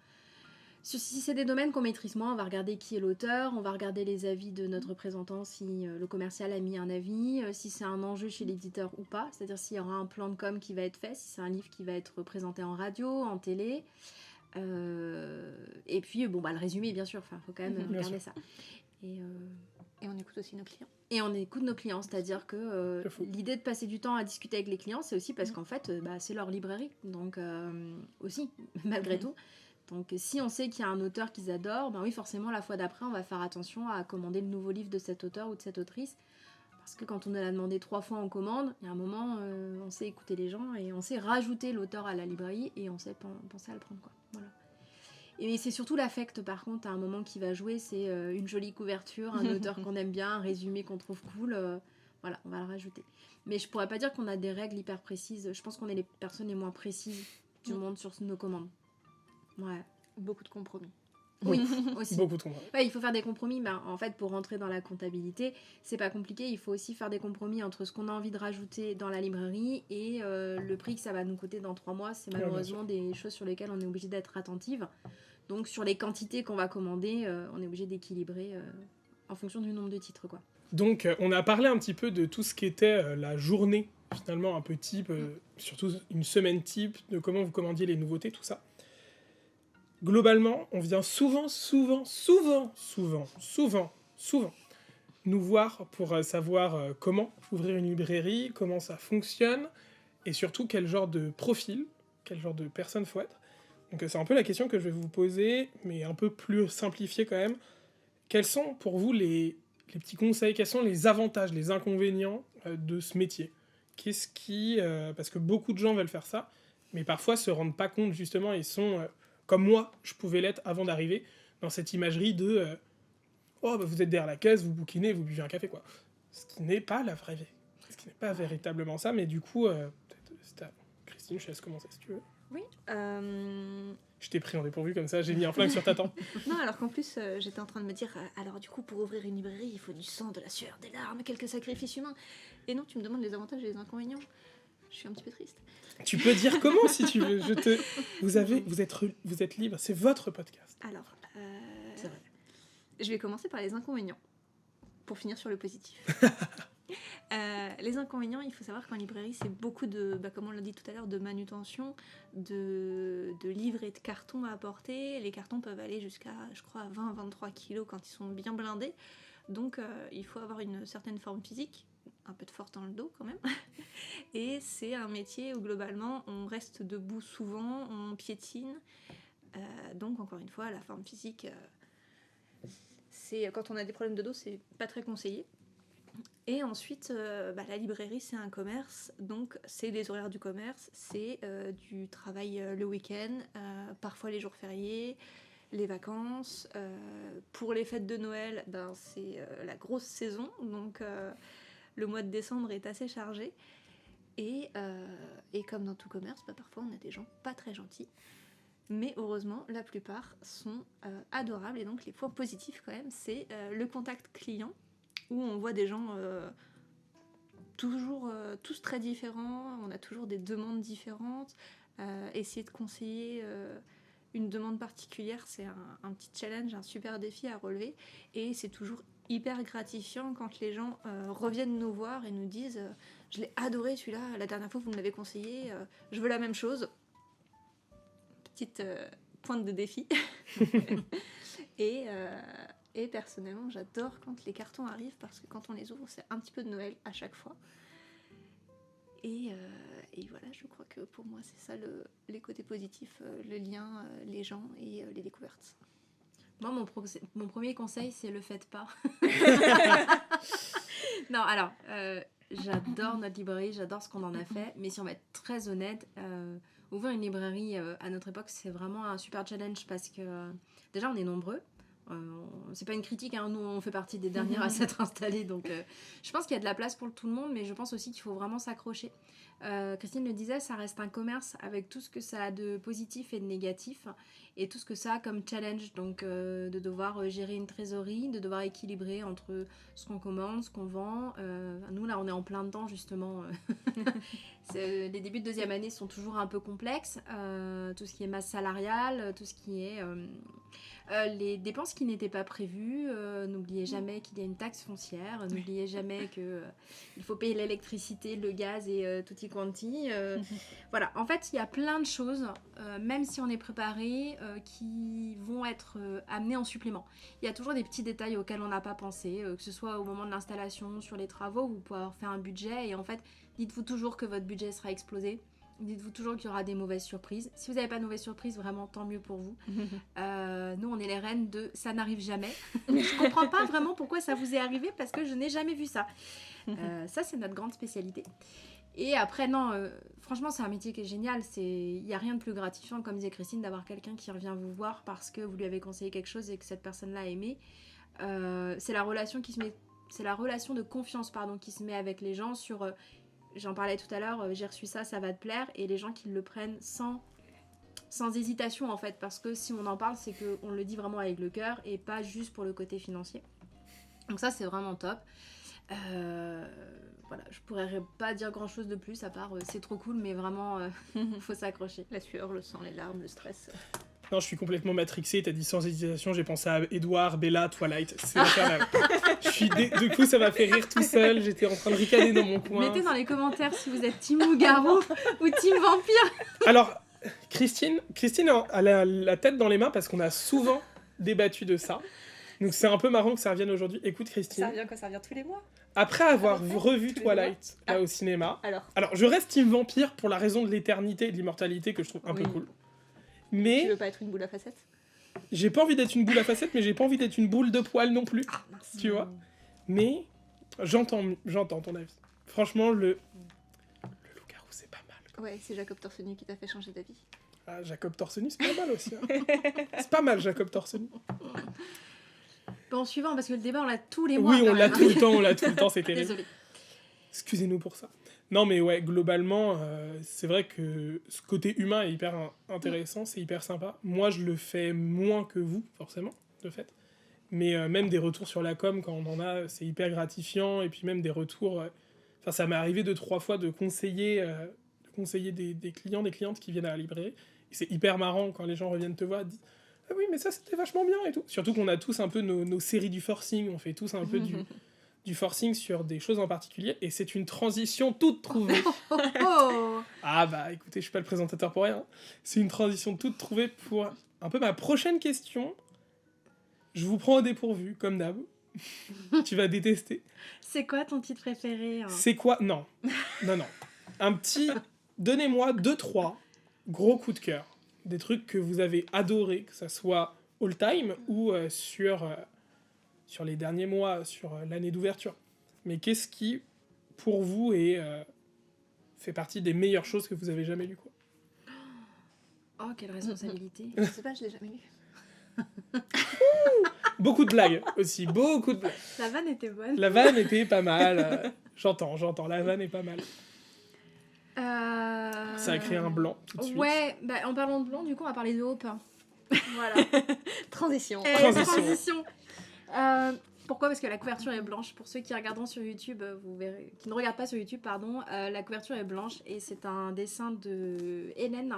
si c'est des domaines qu'on maîtrise moins, on va regarder qui est l'auteur, on va regarder les avis de notre représentant, si le commercial a mis un avis, si c'est un enjeu chez l'éditeur ou pas, c'est-à-dire s'il y aura un plan de com qui va être fait, si c'est un livre qui va être présenté en radio, en télé. Et puis, le résumé, bien sûr, il faut quand même regarder ça. Et on écoute aussi nos clients. Et on écoute nos clients, c'est-à-dire que l'idée de passer du temps à discuter avec les clients, c'est aussi parce qu'en fait, c'est leur librairie, donc aussi, malgré tout. Donc si on sait qu'il y a un auteur qu'ils adorent, oui, forcément, la fois d'après, on va faire attention à commander le nouveau livre de cet auteur ou de cette autrice, parce que quand on a demandé 3 fois en commande, il y a un moment, on sait écouter les gens, et on sait rajouter l'auteur à la librairie, et on sait penser à le prendre, quoi. Voilà. Et c'est surtout l'affect, par contre, à un moment qui va jouer, c'est une jolie couverture, un auteur qu'on aime bien, un résumé qu'on trouve cool, voilà, on va le rajouter. Mais je pourrais pas dire qu'on a des règles hyper précises, je pense qu'on est les personnes les moins précises du monde sur nos commandes. Ouais. Beaucoup de compromis. Oui, aussi. Beaucoup de compromis. Ouais, il faut faire des compromis, mais en fait, pour rentrer dans la comptabilité, c'est pas compliqué, il faut aussi faire des compromis entre ce qu'on a envie de rajouter dans la librairie et le prix que ça va nous coûter dans 3 mois. C'est malheureusement des choses sur lesquelles on est obligé d'être attentive. Donc sur les quantités qu'on va commander, on est obligé d'équilibrer en fonction du nombre de titres, quoi. Donc, on a parlé un petit peu de tout ce qui était la journée, finalement, un peu type, surtout une semaine type, de comment vous commandiez les nouveautés, tout ça. Globalement, on vient souvent nous voir pour savoir comment ouvrir une librairie, comment ça fonctionne, et surtout quel genre de profil, quel genre de personne faut être. Donc c'est un peu la question que je vais vous poser, mais un peu plus simplifiée quand même. Quels sont pour vous les petits conseils, quels sont les avantages, les inconvénients de ce métier ? Qu'est-ce qui... parce que beaucoup de gens veulent faire ça, mais parfois se rendent pas compte justement, ils sont... comme moi, je pouvais l'être avant d'arriver, dans cette imagerie de vous êtes derrière la caisse, vous bouquinez, vous buvez un café, quoi. Ce qui n'est pas la vraie vie. Ce qui n'est pas véritablement ça, mais du coup, peut-être, c'est à Christine, je te laisse commencer si tu veux. Oui. Je t'ai pris en dépourvu comme ça, j'ai mis un flingue sur ta tempe. Non, alors qu'en plus, j'étais en train de me dire, alors du coup, pour ouvrir une librairie, il faut du sang, de la sueur, des larmes, quelques sacrifices humains. Et non, tu me demandes les avantages et les inconvénients. Je suis un petit peu triste. Tu peux dire comment si tu veux. Vous êtes libre, c'est votre podcast. Alors, C'est vrai. Je vais commencer par les inconvénients, pour finir sur le positif. Les inconvénients, il faut savoir qu'en librairie, c'est beaucoup de, comme on l'a dit tout à l'heure, de manutention, de livres et de cartons à apporter. Les cartons peuvent aller jusqu'à, je crois, 20-23 kilos quand ils sont bien blindés. Donc, il faut avoir une certaine forme physique, un peu de force dans le dos quand même. Et c'est un métier où, globalement, on reste debout souvent, on piétine. Donc, encore une fois, la forme physique... quand on a des problèmes de dos, c'est pas très conseillé. Et ensuite, la librairie, c'est un commerce, donc c'est des horaires du commerce, c'est du travail le week-end, parfois les jours fériés, les vacances. Pour les fêtes de Noël, c'est la grosse saison, donc le mois de décembre est assez chargé. Et comme dans tout commerce, parfois on a des gens pas très gentils. Mais heureusement, la plupart sont adorables. Et donc, les points positifs, quand même, c'est le contact client, où on voit des gens toujours tous très différents. On a toujours des demandes différentes. Essayer de conseiller une demande particulière, c'est un petit challenge, un super défi à relever. Et c'est toujours hyper gratifiant quand les gens reviennent nous voir et nous disent « Je l'ai adoré celui-là, la dernière fois vous me l'avez conseillé, je veux la même chose ». Petite pointe de défi. Et personnellement, j'adore quand les cartons arrivent parce que quand on les ouvre, c'est un petit peu de Noël à chaque fois. Et voilà, je crois que pour moi, c'est ça les côtés positifs, le lien, les gens et les découvertes. Moi, mon premier conseil, c'est le faites pas. Non, alors, j'adore notre librairie, j'adore ce qu'on en a fait, mais si on va être très honnête... ouvrir une librairie à notre époque, c'est vraiment un super challenge parce que déjà on est nombreux, C'est pas une critique, hein, nous on fait partie des dernières à s'être installés, donc je pense qu'il y a de la place pour tout le monde, mais je pense aussi qu'il faut vraiment s'accrocher. Christine le disait, ça reste un commerce avec tout ce que ça a de positif et de négatif, et tout ce que ça a comme challenge, donc de devoir gérer une trésorerie, de devoir équilibrer entre ce qu'on commande, ce qu'on vend. Nous là on est en plein dedans justement. Les débuts de deuxième année sont toujours un peu complexes, tout ce qui est masse salariale, tout ce qui est les dépenses qui n'étaient pas prévues. N'oubliez jamais qu'il y a une taxe foncière, n'oubliez jamais qu'il faut payer l'électricité, le gaz et tutti quanti. Voilà, en fait il y a plein de choses, même si on est préparé, qui vont être amenées en supplément. Il y a toujours des petits détails auxquels on n'a pas pensé, que ce soit au moment de l'installation, sur les travaux, vous pouvez avoir fait un budget et en fait dites-vous toujours que votre budget sera explosé. Dites-vous toujours qu'il y aura des mauvaises surprises. Si vous n'avez pas de mauvaises surprises, vraiment, tant mieux pour vous. Nous, on est les reines de « ça n'arrive jamais ». Je comprends pas vraiment pourquoi ça vous est arrivé, parce que je n'ai jamais vu ça. Ça, c'est notre grande spécialité. Et après, non, franchement, c'est un métier qui est génial. Il n'y a rien de plus gratifiant, comme disait Christine, d'avoir quelqu'un qui revient vous voir parce que vous lui avez conseillé quelque chose et que cette personne-là a aimé. C'est la relation de confiance, qui se met avec les gens sur... J'en parlais tout à l'heure, j'ai reçu ça, ça va te plaire, et les gens qui le prennent sans hésitation en fait, parce que si on en parle, c'est qu'on le dit vraiment avec le cœur et pas juste pour le côté financier. Donc ça, c'est vraiment top. Voilà, je pourrais pas dire grand chose de plus à part c'est trop cool, mais vraiment, faut s'accrocher. La sueur, le sang, les larmes, le stress. Non, je suis complètement matrixé. T'as dit sans hésitation, j'ai pensé à Edouard, Bella, Twilight. C'est infernal. Du coup, ça m'a fait rire tout seul. J'étais en train de ricaner dans mon coin. Mettez dans les commentaires si vous êtes team loup-garou ou team vampire. Alors, Christine a la tête dans les mains parce qu'on a souvent débattu de ça. Donc c'est un peu marrant que ça revienne aujourd'hui. Écoute, Christine. Ça revient quoi? Ça revient tous les mois? Après avoir revu Twilight là, au cinéma, alors je reste team vampire pour la raison de l'éternité et de l'immortalité que je trouve un peu cool. Mais tu veux pas être une boule à facettes? J'ai pas envie d'être une boule à facettes, mais j'ai pas envie d'être une boule de poils non plus. Ah, mince. Tu vois? Mais j'entends ton avis. Franchement, le loup-garou, c'est pas mal. Ouais, c'est Jacob Torse Nu qui t'a fait changer d'avis. Ah, Jacob Torse Nu, c'est pas mal aussi. Hein. C'est pas mal, Jacob Torse Nu. Bon, suivant, parce que le débat, on l'a tous les mois. Oui, on l'a tout le temps, c'est terrible. Désolée. Excusez-nous pour ça. Non, mais ouais, globalement, c'est vrai que ce côté humain est hyper intéressant, c'est hyper sympa. Moi, je le fais moins que vous, forcément, de fait. Mais même des retours sur la com, quand on en a, c'est hyper gratifiant. Et puis même des retours... Enfin, ça m'est arrivé 2-3 fois de conseiller des clients, des clientes qui viennent à la librairie. Et c'est hyper marrant quand les gens reviennent te voir et disent « Ah oui, mais ça, c'était vachement bien » et tout. Surtout qu'on a tous un peu nos séries du forcing. On fait tous un peu du forcing sur des choses en particulier, et c'est une transition toute trouvée. Ah bah écoutez, je suis pas le présentateur pour rien. C'est une transition toute trouvée pour un peu ma prochaine question. Je vous prends au dépourvu, comme d'hab. Tu vas détester. C'est quoi ton titre préféré, hein? C'est quoi? Non. Un petit... Donnez-moi 2-3 gros coups de cœur. Des trucs que vous avez adorés, que ça soit all time ou sur les derniers mois, sur l'année d'ouverture. Mais qu'est-ce qui, pour vous, fait partie des meilleures choses que vous avez jamais lues, quoi? Oh, quelle responsabilité. Je sais pas, je l'ai jamais lu. Beaucoup de blagues aussi, beaucoup de blagues. La vanne était bonne. La vanne était pas mal. J'entends, la vanne est pas mal. Ça a créé un blanc tout de suite. Ouais, bah, en parlant de blanc, du coup, on va parler de Hope. Voilà. Transition. Transition. Pourquoi? Parce que la couverture est blanche. Pour ceux qui regarderont sur YouTube, vous verrez, qui ne regardent pas sur YouTube, pardon, la couverture est blanche et c'est un dessin de Hélène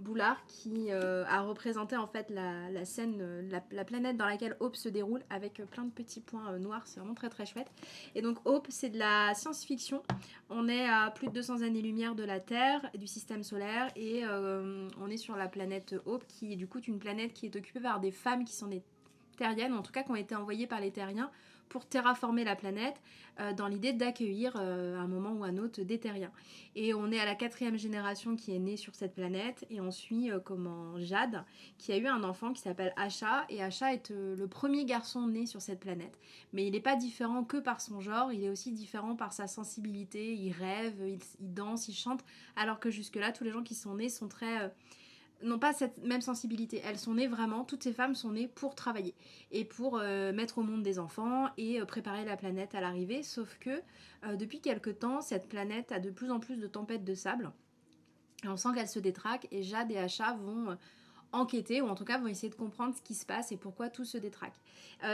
Boulard qui a représenté en fait la scène, la planète dans laquelle Hope se déroule avec plein de petits points noirs. C'est vraiment très très chouette. Et donc Hope, c'est de la science-fiction. On est à plus de 200 années-lumière de la Terre, du système solaire, et on est sur la planète Hope, qui est du coup une planète qui est occupée par des femmes qui sont des terriennes, en tout cas qui ont été envoyées par les terriens pour terraformer la planète dans l'idée d'accueillir à un moment ou à un autre des terriens. Et on est à la 4e génération qui est née sur cette planète, et on suit Jade, qui a eu un enfant qui s'appelle Asha, et Asha est le premier garçon né sur cette planète. Mais il n'est pas différent que par son genre, il est aussi différent par sa sensibilité, il rêve, il danse, il chante, alors que jusque-là, tous les gens qui sont nés sont très... n'ont pas cette même sensibilité. Elles sont nées vraiment, toutes ces femmes sont nées pour travailler et pour mettre au monde des enfants et préparer la planète à l'arrivée. Sauf que depuis quelque temps, cette planète a de plus en plus de tempêtes de sable. Et on sent qu'elle se détraque et Jade et Asha vont enquêter, ou en tout cas vont essayer de comprendre ce qui se passe et pourquoi tout se détraque.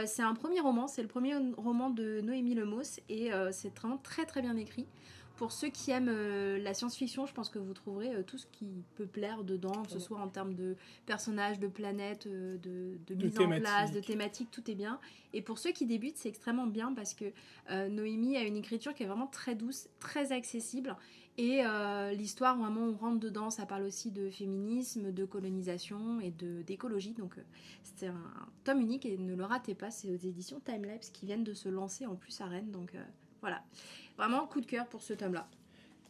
C'est un premier roman, c'est le premier roman de Noémie Lemos et c'est vraiment très très bien écrit. Pour ceux qui aiment la science-fiction, je pense que vous trouverez tout ce qui peut plaire dedans, que ce soit en termes de personnages, de planètes, de mise en place, de thématiques, tout est bien. Et pour ceux qui débutent, c'est extrêmement bien parce que Noémie a une écriture qui est vraiment très douce, très accessible. Et l'histoire, vraiment, on rentre dedans, ça parle aussi de féminisme, de colonisation et d'écologie. Donc c'est un tome unique et ne le ratez pas, c'est aux éditions Timelapse qui viennent de se lancer en plus à Rennes. Donc voilà, vraiment coup de cœur pour ce tome-là.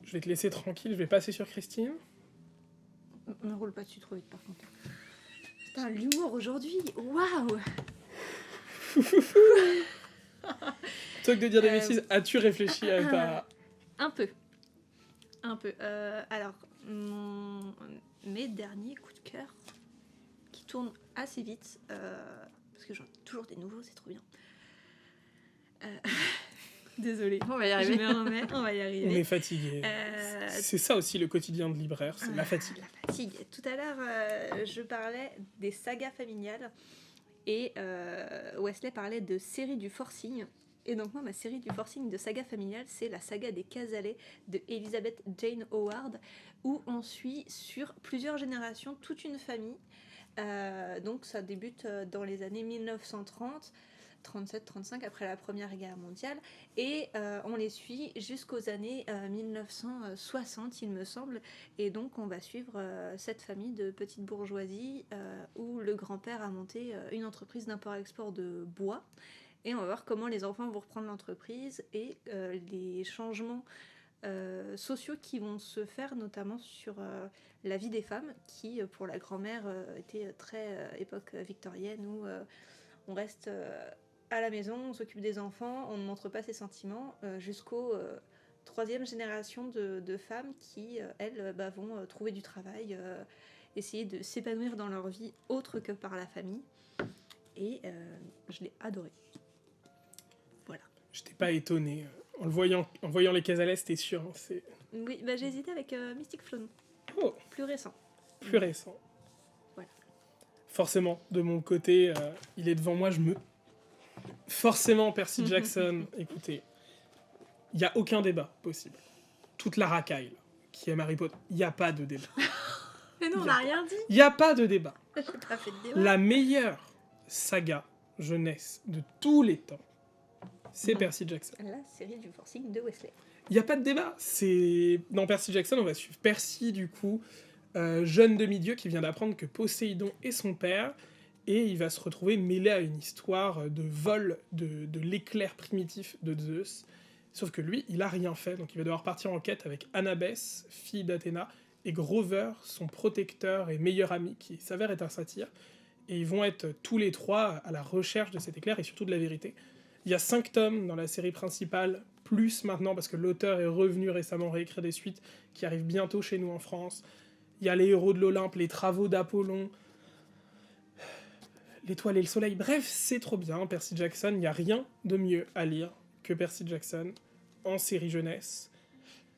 Je vais te laisser tranquille, je vais passer sur Christine. Ne roule pas dessus trop vite par contre. Putain, l'humour aujourd'hui, waouh. Plutôt que de dire des bêtises, as-tu réfléchi à ta... Un peu. Alors, mes derniers coups de cœur, qui tournent assez vite, parce que j'en ai toujours des nouveaux, c'est trop bien. Désolée, On va y arriver. je me remets, on va y arriver. On est fatigué. C'est ça aussi le quotidien de libraire, c'est la fatigue. La fatigue. Tout à l'heure, je parlais des sagas familiales et Wesley parlait de série du forcing. Et donc moi, ma série du forcing de saga familiale, c'est la saga des Cazalet de Elizabeth Jane Howard, où on suit sur plusieurs générations toute une famille. Donc ça débute dans les années 1930, 37-35 après la Première Guerre mondiale, et on les suit jusqu'aux années 1960, il me semble. Et donc on va suivre cette famille de petite bourgeoisie où le grand-père a monté une entreprise d'import-export de bois. Et on va voir comment les enfants vont reprendre l'entreprise et les changements sociaux qui vont se faire, notamment sur la vie des femmes, qui, pour la grand-mère, était très époque victorienne, où on reste à la maison, on s'occupe des enfants, on ne montre pas ses sentiments, jusqu'aux troisième génération de femmes qui, elles, vont trouver du travail, essayer de s'épanouir dans leur vie autre que par la famille. Et je l'ai adoré. Je n'étais pas étonné. En voyant les Cazalet, c'était sûr. Hein, Oui, j'ai hésité avec Mystic Flown. Oh. Plus récent. Plus récent. Voilà. Forcément, de mon côté, il est devant moi, Forcément, Percy Jackson, écoutez, il n'y a aucun débat possible. Toute la racaille qui aime Harry Potter, il n'y a pas de débat. Mais nous, on n'a rien dit. Il n'y a pas de débat. J'ai pas fait de débat. La meilleure saga jeunesse de tous les temps, c'est Percy Jackson. La série du forcing de Wesley. Il n'y a pas de débat. Dans Percy Jackson, on va suivre Percy, du coup, jeune demi-dieu qui vient d'apprendre que Poséidon est son père, et il va se retrouver mêlé à une histoire de vol de l'éclair primitif de Zeus. Sauf que lui, il a rien fait, donc il va devoir partir en quête avec Annabeth, fille d'Athéna, et Grover, son protecteur et meilleur ami, qui s'avère être un satyre. Et ils vont être tous les trois à la recherche de cet éclair et surtout de la vérité. Il y a 5 tomes dans la série principale, plus maintenant parce que l'auteur est revenu récemment réécrire des suites qui arrivent bientôt chez nous en France. Il y a les héros de l'Olympe, les travaux d'Apollon, l'étoile et le soleil. Bref, c'est trop bien, Percy Jackson. Il n'y a rien de mieux à lire que Percy Jackson en série jeunesse.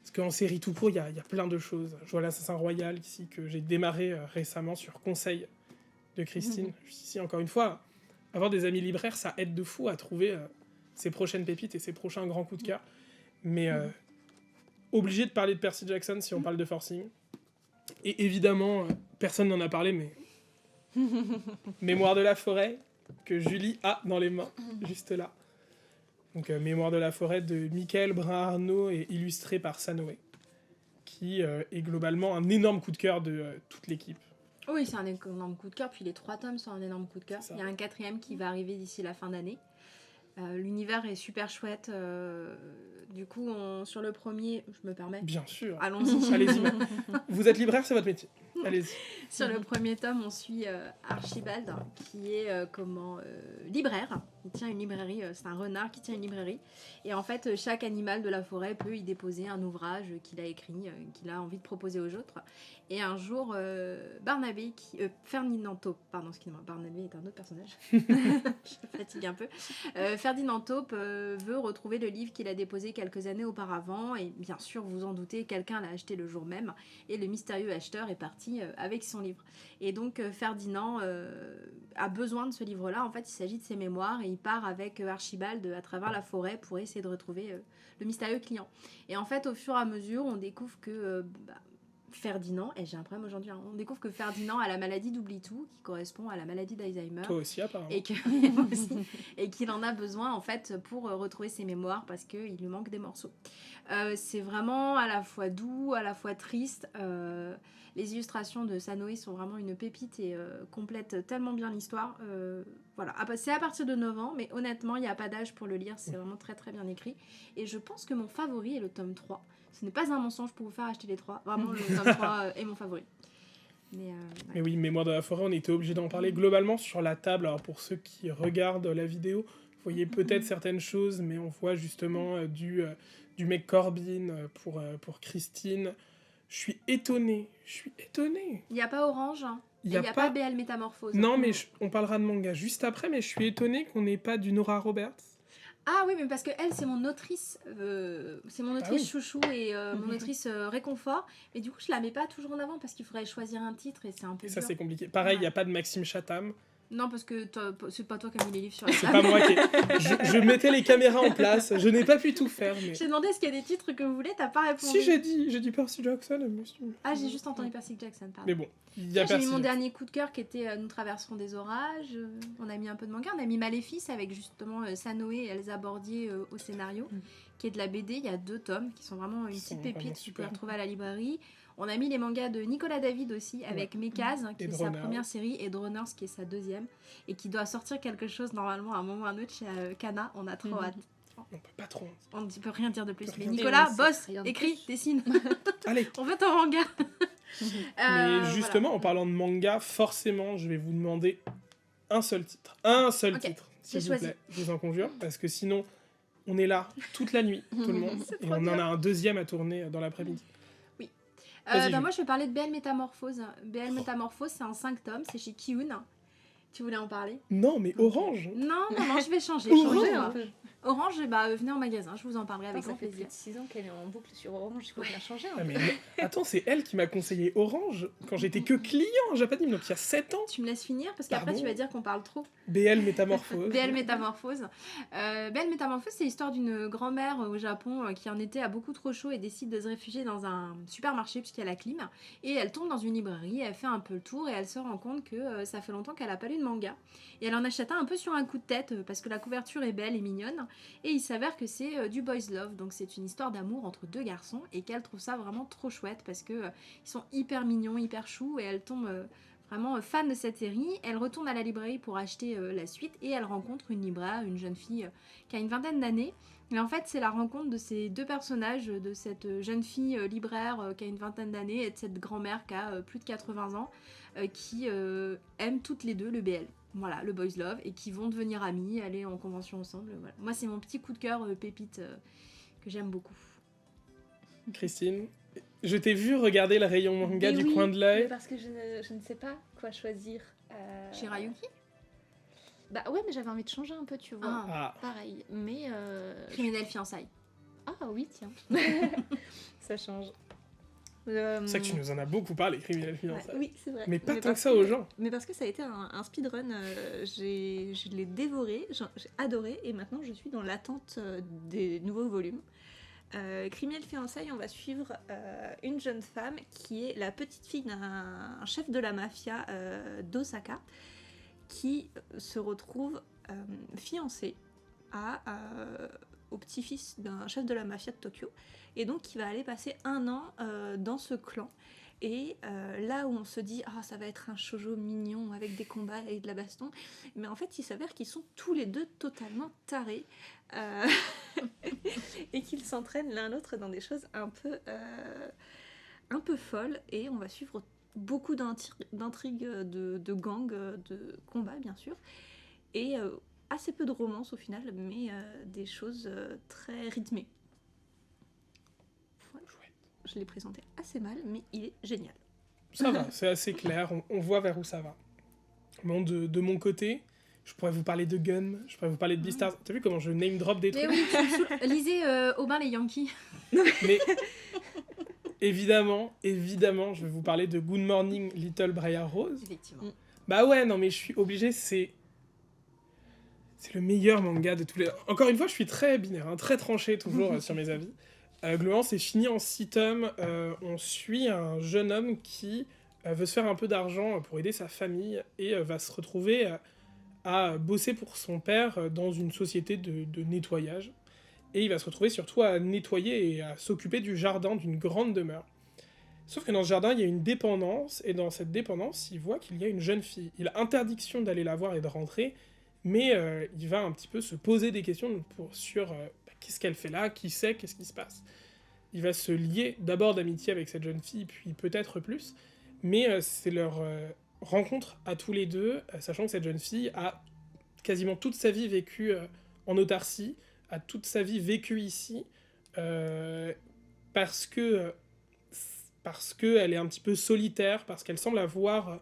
Parce qu'en série tout court, il y a plein de choses. Je vois l'Assassin Royal ici, que j'ai démarré récemment sur conseil de Christine. Juste ici, encore une fois, avoir des amis libraires, ça aide de fou à trouver ses prochaines pépites et ses prochains grands coups de cœur. Mais obligé de parler de Percy Jackson si on parle de forcing. Et évidemment, personne n'en a parlé, mais Mémoire de la forêt, que Julie a dans les mains, juste là. Donc Mémoire de la forêt de Michael Brun-Arnaud et illustré par Sanoé, qui est globalement un énorme coup de cœur de toute l'équipe. Oui, c'est un énorme coup de cœur, puis les 3 tomes sont un énorme coup de cœur. C'est ça. Il y a un 4e qui va arriver d'ici la fin d'année. L'univers est super chouette. Du coup, sur le premier, je me permets. Bien sûr. Allons-y. Allez-y. Vous êtes libraire, c'est votre métier. Allez-y. Sur le premier tome, on suit Archibald, qui est libraire. Il tient une librairie, c'est un renard qui tient une librairie. Et en fait, chaque animal de la forêt peut y déposer un ouvrage qu'il a écrit, qu'il a envie de proposer aux autres. Et un jour, Ferdinand Taupe, pardon, excusez-moi, Barnabé est un autre personnage. Je fatigue un peu. Ferdinand Taupe veut retrouver le livre qu'il a déposé quelques années auparavant. Et bien sûr, vous en doutez, quelqu'un l'a acheté le jour même. Et le mystérieux acheteur est parti avec son livre. Et donc, Ferdinand a besoin de ce livre-là. En fait, il s'agit de ses mémoires. Et il part avec Archibald à travers la forêt pour essayer de retrouver le mystérieux client. Et en fait, au fur et à mesure, on découvre que Ferdinand, et j'ai un problème aujourd'hui, on découvre que Ferdinand a la maladie d'oubli-tout, qui correspond à la maladie d'Alzheimer. Toi aussi, apparemment. Moi aussi, et qu'il en a besoin, en fait, pour retrouver ses mémoires, parce qu'il lui manque des morceaux. C'est vraiment à la fois doux, à la fois triste. Les illustrations de Sanoé sont vraiment une pépite et complètent tellement bien l'histoire. Voilà. C'est à partir de 9 ans, mais honnêtement, il n'y a pas d'âge pour le lire. C'est vraiment très très bien écrit. Et je pense que mon favori est le tome 3. Ce n'est pas un mensonge pour vous faire acheter les 3. Vraiment, le tome 3 est mon favori. Ouais. Mais oui, Mémoire de la forêt, on était obligé d'en parler. Globalement, sur la table, alors pour ceux qui regardent la vidéo, vous voyez peut-être certaines choses, mais on voit justement du mec Corbin pour Christine. Je suis étonné. Il n'y a pas Orange, hein. Il n'y a pas BL Métamorphose. Non, mais on parlera de manga juste après, mais je suis étonné qu'on n'ait pas du Nora Roberts. Ah oui, mais parce que elle, c'est mon autrice, chouchou et mon autrice réconfort. Et du coup, je la mets pas toujours en avant parce qu'il faudrait choisir un titre et c'est un peu dur. Ça, c'est compliqué. Pareil, il n'y a pas de Maxime Chatham. Non, parce que c'est pas toi qui as mis les livres sur la table. C'est pas moi qui je mettais les caméras en place. Je n'ai pas pu tout faire. Mais... J'ai demandé est-ce qu'il y a des titres que vous voulez, t'as pas répondu. Si, j'ai dit Percy Jackson. Monsieur. Ah, j'ai juste entendu Percy Jackson, pardon. Mais bon, il y a J'ai mis mon dernier coup de cœur qui était Nous traverserons des orages. On a mis un peu de manga. On a mis Maléfice avec justement Sanoé et Elsa Bordier au scénario, qui est de la BD. Il y a 2 tomes qui sont vraiment une petite pépite que vous pouvez retrouver à la librairie. On a mis les mangas de Nicolas David aussi, avec Mekaz, qui est sa première série, et Droners, qui est sa deuxième, et qui doit sortir quelque chose normalement à un moment ou à un autre chez Kana. On a trop hâte. On peut pas trop. On ne peut rien dire de plus. Mais Nicolas, bosse, écris, dessine. Allez. On veut ton manga. Mais justement, en parlant de manga, forcément, je vais vous demander un seul titre. Un seul titre, s'il vous plaît. Je vous en conjure, parce que sinon, on est là toute la nuit, tout le monde, et on en a un deuxième à tourner dans l'après-midi. Moi, je vais parler de BL Métamorphose. BL Métamorphose, c'est en 5 tomes, c'est chez Kiun. Tu voulais en parler ? Non, mais Orange. Non, je vais changer. Orange, venez en magasin, je vous en parlerai avec grand plaisir. Ça fait 6 ans qu'elle est en boucle sur Orange, il faut la changer. Mais attends, c'est elle qui m'a conseillé Orange quand j'étais que client japonais, donc il y a 7 ans. Tu me laisses finir parce qu'après tu vas dire qu'on parle trop. BL Métamorphose. BL Métamorphose. BL Métamorphose, c'est l'histoire d'une grand-mère au Japon qui en été a beaucoup trop chaud et décide de se réfugier dans un supermarché puisqu'il y a la clim. Et elle tombe dans une librairie, elle fait un peu le tour et elle se rend compte que ça fait longtemps qu'elle n'a pas lu de manga. Et elle en achète un peu sur un coup de tête parce que la couverture est belle et mignonne. Et il s'avère que c'est du boys love, donc c'est une histoire d'amour entre 2 garçons et qu'elle trouve ça vraiment trop chouette parce que ils sont hyper mignons, hyper choux et elle tombe vraiment fan de cette série. Elle retourne à la librairie pour acheter la suite et elle rencontre une libraire, une jeune fille qui a une vingtaine d'années. Et en fait, c'est la rencontre de ces 2 personnages, de cette jeune fille libraire qui a une vingtaine d'années et de cette grand-mère qui a plus de 80 ans qui aiment toutes les 2 le BL. Voilà, le boys love, et qui vont devenir amis, aller en convention ensemble. Voilà. Moi, c'est mon petit coup de cœur pépite que j'aime beaucoup. Christine, je t'ai vu regarder le rayon manga du coin de l'œil. Parce que je ne sais pas quoi choisir. Shirayuki ? Bah ouais, mais j'avais envie de changer un peu, tu vois. Ah. Pareil, mais... Criminel fiançailles. Ah oui, tiens. Ça change. C'est ça que tu nous en as beaucoup parlé, Criminel fiançailles. Oui, c'est vrai. Mais pas tant que ça aux gens. Mais parce que ça a été un speedrun, je l'ai dévoré, j'ai adoré, et maintenant je suis dans l'attente des nouveaux volumes. Criminel fiançailles, on va suivre une jeune femme qui est la petite fille d'un chef de la mafia d'Osaka, qui se retrouve fiancée au petit-fils d'un chef de la mafia de Tokyo, et donc qui va aller passer 1 an dans ce clan. Et là où on se dit ça va être un shoujo mignon avec des combats et de la baston, mais en fait il s'avère qu'ils sont tous les 2 totalement tarés et qu'ils s'entraînent l'un l'autre dans des choses un peu folles, et on va suivre beaucoup d'intrigues de gangs, de combats bien sûr, et assez peu de romance au final, mais des choses très rythmées. Voilà. Chouette. Je l'ai présenté assez mal, mais il est génial. Ça va, c'est assez clair, on voit vers où ça va. Bon, de mon côté, je pourrais vous parler de Gun, je pourrais vous parler de Beastars. T'as vu comment je name drop des Mais trucs? oui, lisez Aubin les Yankees. Mais évidemment, je vais vous parler de Good Morning Little Briar Rose. Effectivement. Bah ouais, non mais je suis obligé, c'est le meilleur manga de tous les... Encore une fois, je suis très binaire, hein, très tranché toujours sur mes avis. Globalement, c'est fini en 6 tomes. On suit un jeune homme qui veut se faire un peu d'argent pour aider sa famille et va se retrouver à bosser pour son père dans une société de nettoyage. Et il va se retrouver surtout à nettoyer et à s'occuper du jardin d'une grande demeure. Sauf que dans ce jardin, il y a une dépendance, et dans cette dépendance, il voit qu'il y a une jeune fille. Il a interdiction d'aller la voir et de rentrer, mais il va un petit peu se poser des questions sur qu'est-ce qu'elle fait là, qui c'est, qu'est-ce qui se passe. Il va se lier d'abord d'amitié avec cette jeune fille, puis peut-être plus, mais c'est leur rencontre à tous les deux, sachant que cette jeune fille a quasiment toute sa vie vécue en autarcie, a toute sa vie vécue ici, parce que elle est un petit peu solitaire, parce qu'elle semble avoir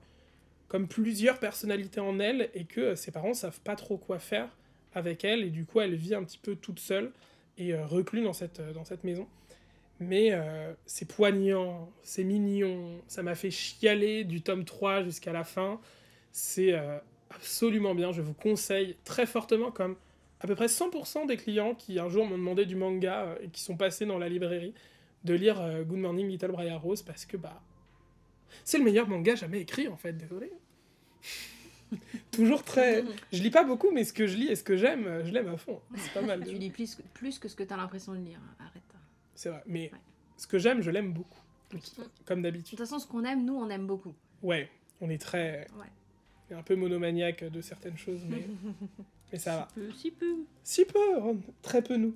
comme plusieurs personnalités en elle, et que ses parents savent pas trop quoi faire avec elle, et du coup elle vit un petit peu toute seule, et reclus dans cette maison. Mais c'est poignant, c'est mignon, ça m'a fait chialer du tome 3 jusqu'à la fin. C'est absolument bien, je vous conseille très fortement, comme à peu près 100% des clients qui un jour m'ont demandé du manga et qui sont passés dans la librairie, de lire Good Morning Little Briar Rose, parce que c'est le meilleur manga jamais écrit en fait, désolé. Toujours très... Je lis pas beaucoup, mais ce que je lis et ce que j'aime, je l'aime à fond. C'est pas mal. Tu lis plus que ce que t'as l'impression de lire. Arrête. C'est vrai, mais Ouais. ce que j'aime, je l'aime beaucoup. Comme De d'habitude. toute façon, ce qu'on aime, nous, on aime beaucoup. Ouais, on est très... Ouais. On est un peu monomaniaque de certaines choses, mais ça va. Si peu. Si peu, oh, très peu nous.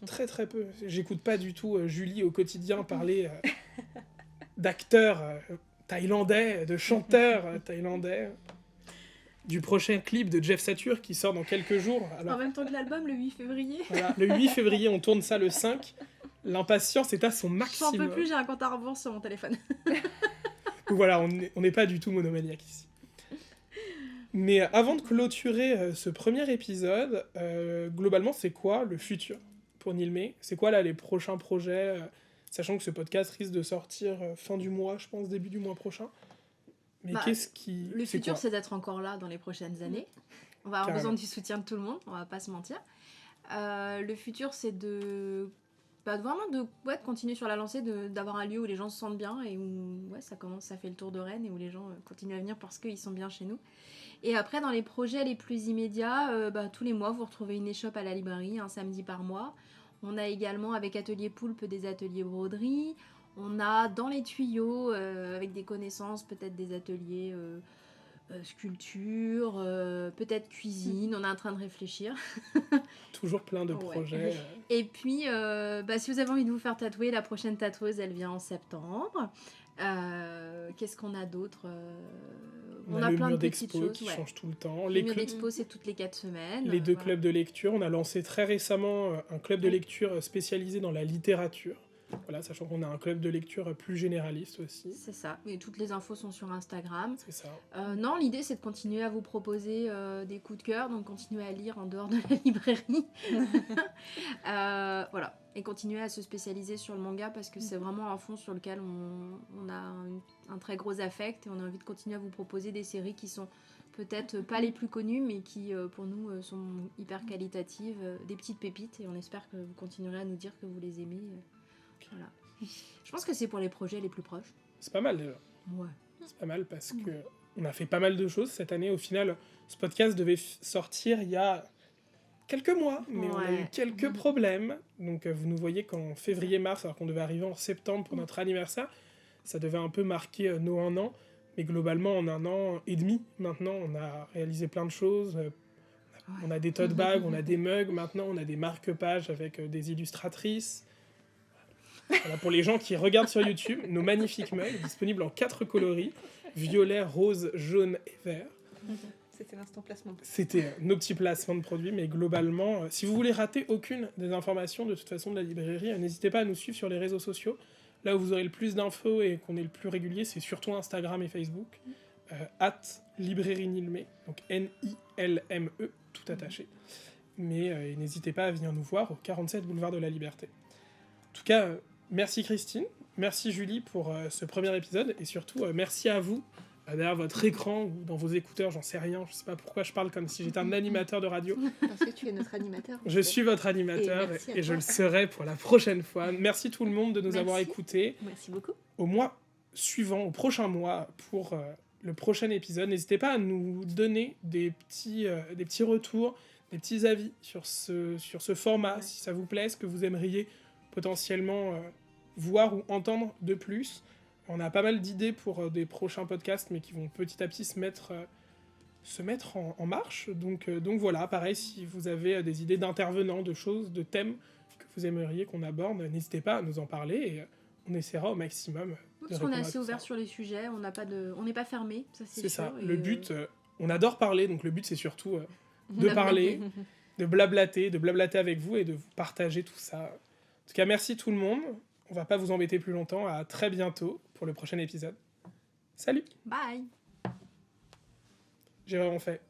Très très peu. J'écoute pas du tout Julie au quotidien parler d'acteurs thaïlandais, de chanteurs thaïlandais, du prochain clip de Jeff Satur qui sort dans quelques jours. Alors, En même temps que l'album, le 8 février. voilà, le 8 février, on tourne ça le 5. L'impatience est à son J'en maximum. peux plus, j'ai un compte à rebours sur mon téléphone. Donc voilà, on n'est pas du tout monomaniaque ici. Mais avant de clôturer ce premier épisode, globalement, c'est quoi le futur pour Nilmé? C'est quoi là les prochains projets, sachant que ce podcast risque de sortir fin du mois, je pense, début du mois prochain. Mais qu'est-ce qui... Le futur, quoi c'est d'être encore là dans les prochaines années. On va avoir Carrément. besoin du soutien de tout le monde, on va pas se mentir. Le futur, c'est de continuer sur la lancée, d'avoir un lieu où les gens se sentent bien et où ça fait le tour de Rennes et où les gens continuent à venir parce qu'ils sont bien chez nous. Et après, dans les projets les plus immédiats, tous les mois, vous retrouvez une échoppe à la librairie, un samedi par mois. On a également, avec Atelier Poulpe, des ateliers broderie. On a dans les tuyaux, avec des connaissances, peut-être des ateliers sculpture, peut-être cuisine. On est en train de réfléchir. Toujours plein de Ouais. projets. Et puis, si vous avez envie de vous faire tatouer, la prochaine tatoueuse, elle vient en septembre. Qu'est-ce qu'on a d'autre On a le plein mur de petites d'expo choses. qui Ouais. change tout le temps. Le mur d'expo, c'est toutes les 4 semaines. Les deux Voilà. clubs de lecture. On a lancé très récemment un club de lecture spécialisé dans la littérature. Voilà, sachant qu'on a un club de lecture plus généraliste aussi. C'est ça. Et toutes les infos sont sur Instagram. C'est ça. Non, l'idée, c'est de continuer à vous proposer des coups de cœur, donc continuer à lire en dehors de la librairie. Voilà. Et continuer à se spécialiser sur le manga parce que c'est vraiment un fond sur lequel on a un très gros affect et on a envie de continuer à vous proposer des séries qui sont peut-être pas les plus connues, mais qui, pour nous, sont hyper qualitatives, des petites pépites, et on espère que vous continuerez à nous dire que vous les aimez. Voilà. Je pense que c'est pour les projets les plus proches. C'est pas mal déjà. Ouais. C'est pas mal parce que on a fait pas mal de choses cette année. Au final, ce podcast devait sortir il y a quelques mois, mais on a eu Ouais. quelques problèmes. Donc vous nous voyez qu'en février-mars, alors qu'on devait arriver en septembre pour notre anniversaire, ça devait un peu marquer nos 1 an. Mais globalement, en 1 an et demi, maintenant, on a réalisé plein de choses. On a des tote bags, on a des mugs, maintenant on a des marque-pages avec des illustratrices. Voilà, pour les gens qui regardent sur YouTube, nos magnifiques mugs disponibles en 4 coloris, violet, rose, jaune et vert. C'était l'instant placement. C'était nos petits placements de produits, mais globalement, si vous voulez rater aucune des informations de toute façon de la librairie, n'hésitez pas à nous suivre sur les réseaux sociaux. Là où vous aurez le plus d'infos et qu'on est le plus régulier, c'est surtout Instagram et Facebook. @librairie-nilmé, donc Nilme, tout attaché. Mais n'hésitez pas à venir nous voir au 47 boulevard de la Liberté. En tout cas, merci Christine, merci Julie pour ce premier épisode, et surtout merci à vous, derrière votre écran ou dans vos écouteurs, j'en sais rien, je sais pas pourquoi je parle comme si j'étais un animateur de radio. Parce que tu es notre animateur. Je suis votre animateur et je le serai pour la prochaine fois. Merci tout le monde de nous avoir écoutés. Merci beaucoup. Au mois suivant, au prochain mois, pour le prochain épisode, n'hésitez pas à nous donner des petits retours, des petits avis sur ce format, si ça vous plaît, ce que vous aimeriez potentiellement voir ou entendre de plus. On a pas mal d'idées pour des prochains podcasts, mais qui vont petit à petit se mettre en marche. Donc voilà, pareil, si vous avez des idées d'intervenants, de choses, de thèmes que vous aimeriez qu'on aborde, n'hésitez pas à nous en parler et on essaiera au maximum. Parce qu'on est assez ouvert sur les sujets, on n'est pas fermé, ça c'est sûr. C'est ça, le but, on adore parler, donc le but c'est surtout de parler, de blablater avec vous et de vous partager tout ça. En tout cas, merci tout le monde. On va pas vous embêter plus longtemps. À très bientôt pour le prochain épisode. Salut. Bye. J'ai vraiment fait.